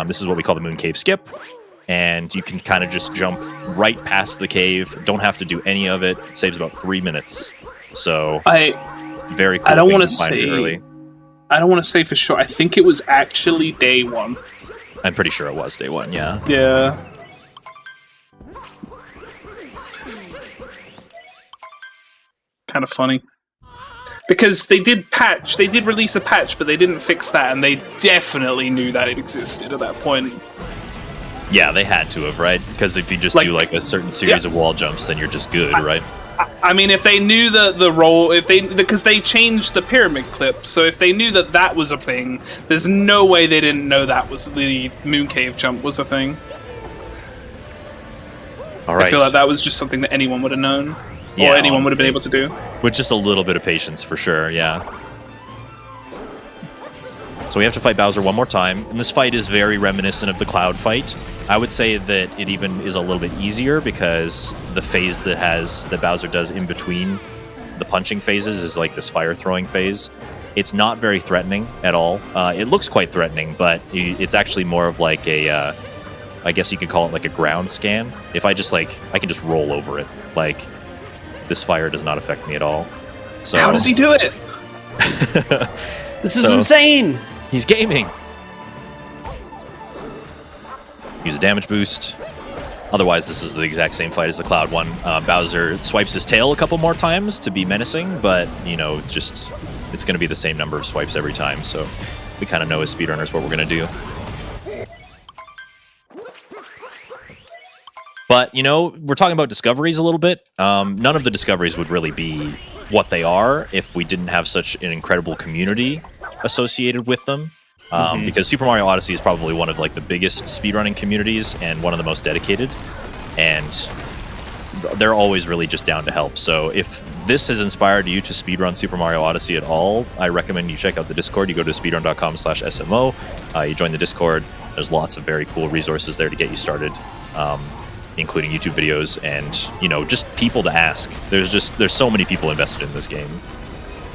This is what we call the Moon Cave Skip. And you can kind of just jump right past the cave. Don't have to do any of it. It saves about 3 minutes. So very cool. I don't want to find it early. say. I don't want to say for sure. I think it was actually day one. I'm pretty sure it was day one. Yeah. Yeah. Kind of funny. Because they did release a patch, but they didn't fix that, and they definitely knew that it existed at that point. Yeah, they had to have, right? Because if you just do like a certain series of wall jumps, then you're just good, right? I mean, if they knew the role, because they changed the pyramid clip, so if they knew that was a thing, there's no way they didn't know that was the Moon Cave jump was a thing. All right. I feel like that was just something that anyone would have known, Yeah, or anyone would have been able to do. With just a little bit of patience, for sure, yeah. So we have to fight Bowser one more time, and this fight is very reminiscent of the Cloud fight. I would say that it even is a little bit easier because the phase that Bowser does in between the punching phases is like this fire throwing phase. It's not very threatening at all. It looks quite threatening, but it's actually more of like a, I guess you could call it like a ground scan. If I just I can just roll over it. Like, this fire does not affect me at all. So How does he do it? This is insane! He's gaming. Use a damage boost. Otherwise, this is the exact same fight as the Cloud one. Bowser swipes his tail a couple more times to be menacing, but, it's going to be the same number of swipes every time, so we kind of know as speedrunners what we're going to do. But, we're talking about discoveries a little bit. None of the discoveries would really be what they are if we didn't have such an incredible community associated with them. Because Super Mario Odyssey is probably one of the biggest speedrunning communities and one of the most dedicated, and they're always really just down to help. So if this has inspired you to speedrun Super Mario Odyssey at all, I recommend you check out the Discord. You go to speedrun.com/SMO, you join the Discord. There's lots of very cool resources there to get you started, including YouTube videos and just people to ask. There's so many people invested in this game.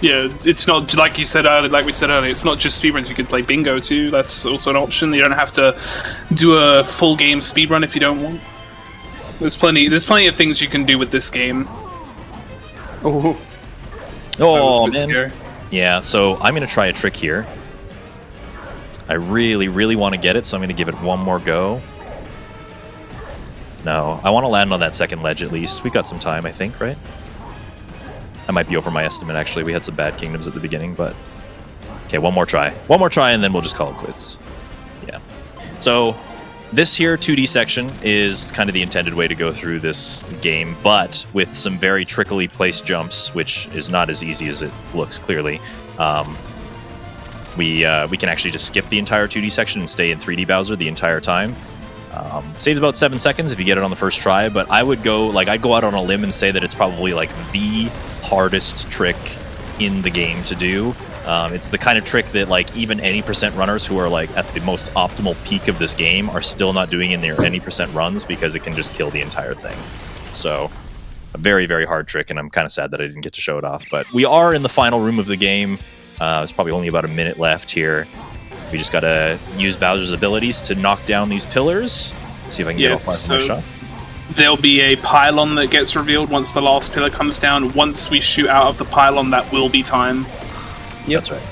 Yeah, it's not like we said earlier. It's not just speedruns. You can play bingo too. That's also an option. You don't have to do a full game speedrun if you don't want. There's plenty of things you can do with this game. Oh, Man. Scary. Yeah, so I'm going to try a trick here. I really, really want to get it, so I'm going to give it one more go. No, I want to land on that second ledge at least. We got some time, I think, right? I might be over my estimate, actually. We had some bad kingdoms at the beginning, but... Okay, one more try. One more try, and then we'll just call it quits. Yeah. So, this here 2D section is kind of the intended way to go through this game, but with some very trickily placed jumps, which is not as easy as it looks, clearly. We can actually just skip the entire 2D section and stay in 3D Bowser the entire time. Saves about 7 seconds if you get it on the first try, but I'd go out on a limb and say that it's probably the hardest trick in the game to do. It's the kind of trick that even any percent runners who are at the most optimal peak of this game are still not doing in their any percent runs because it can just kill the entire thing. So a very, very hard trick, and I'm kind of sad that I didn't get to show it off. But we are in the final room of the game. There's probably only about a minute left here. We just gotta use Bowser's abilities to knock down these pillars. See if I can get off my shot. There'll be a pylon that gets revealed once the last pillar comes down. Once we shoot out of the pylon, that will be time. Yep. That's right.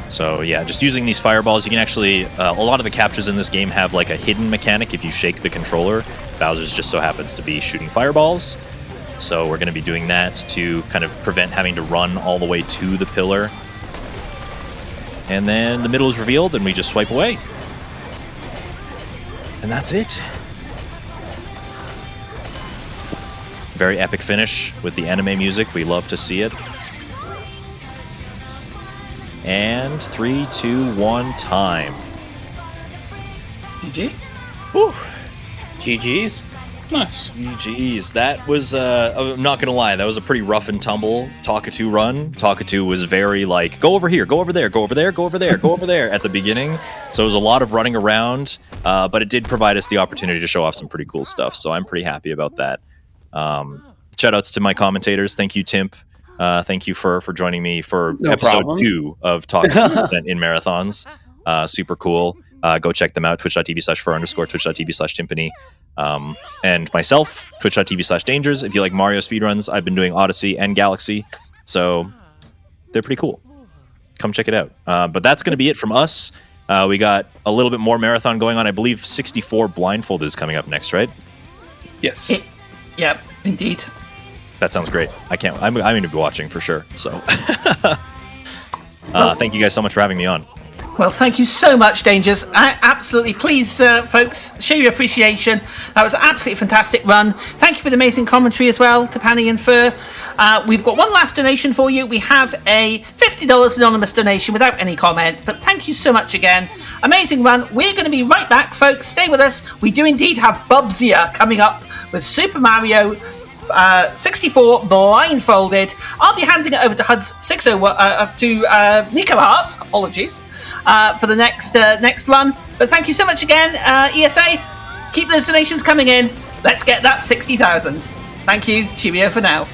So yeah, just using these fireballs, you can actually... a lot of the captures in this game have a hidden mechanic. If you shake the controller, Bowser's just so happens to be shooting fireballs. So we're going to be doing that to kind of prevent having to run all the way to the pillar. And then the middle is revealed, and we just swipe away. And that's it. Very epic finish with the anime music. We love to see it. And 3, 2, 1, time. GG. Whew. GG's. Nice. GG's. That was, I'm not going to lie, that was a pretty rough and tumble Talkatoo run. Talkatoo was very like, go over here, go over there, go over there, go over there, go over there at the beginning. So it was a lot of running around, but it did provide us the opportunity to show off some pretty cool stuff. So I'm pretty happy about that. Shout outs to my commentators. Thank you, Timp. Thank you for joining me for episode 2 of Talkatoo in Marathons. Super cool. Go check them out, twitch.tv/fur_, twitch.tv/timpani. And myself, twitch.tv/dangers. If you like Mario speedruns, I've been doing Odyssey and Galaxy, so they're pretty cool. Come check it out. But that's going to be it from us. We got a little bit more marathon going on. I believe 64 Blindfold is coming up next, right? Yes. Yep, indeed. That sounds great. I'm going to be watching for sure. So thank you guys so much for having me on. Well, thank you so much, Dangers. Absolutely. Please, folks, show your appreciation. That was an absolutely fantastic run. Thank you for the amazing commentary as well to Panny and Fur. We've got one last donation for you. We have a $50 anonymous donation without any comment, but thank you so much again. Amazing run. We're going to be right back, folks. Stay with us. We do indeed have Bubsia coming up with Super Mario 64 Blindfolded. I'll be handing it over to Huds 601 to Nico Hart. Apologies. For the next run. But thank you so much again, ESA. Keep those donations coming in. Let's get that 60,000. Thank you. Cheerio for now.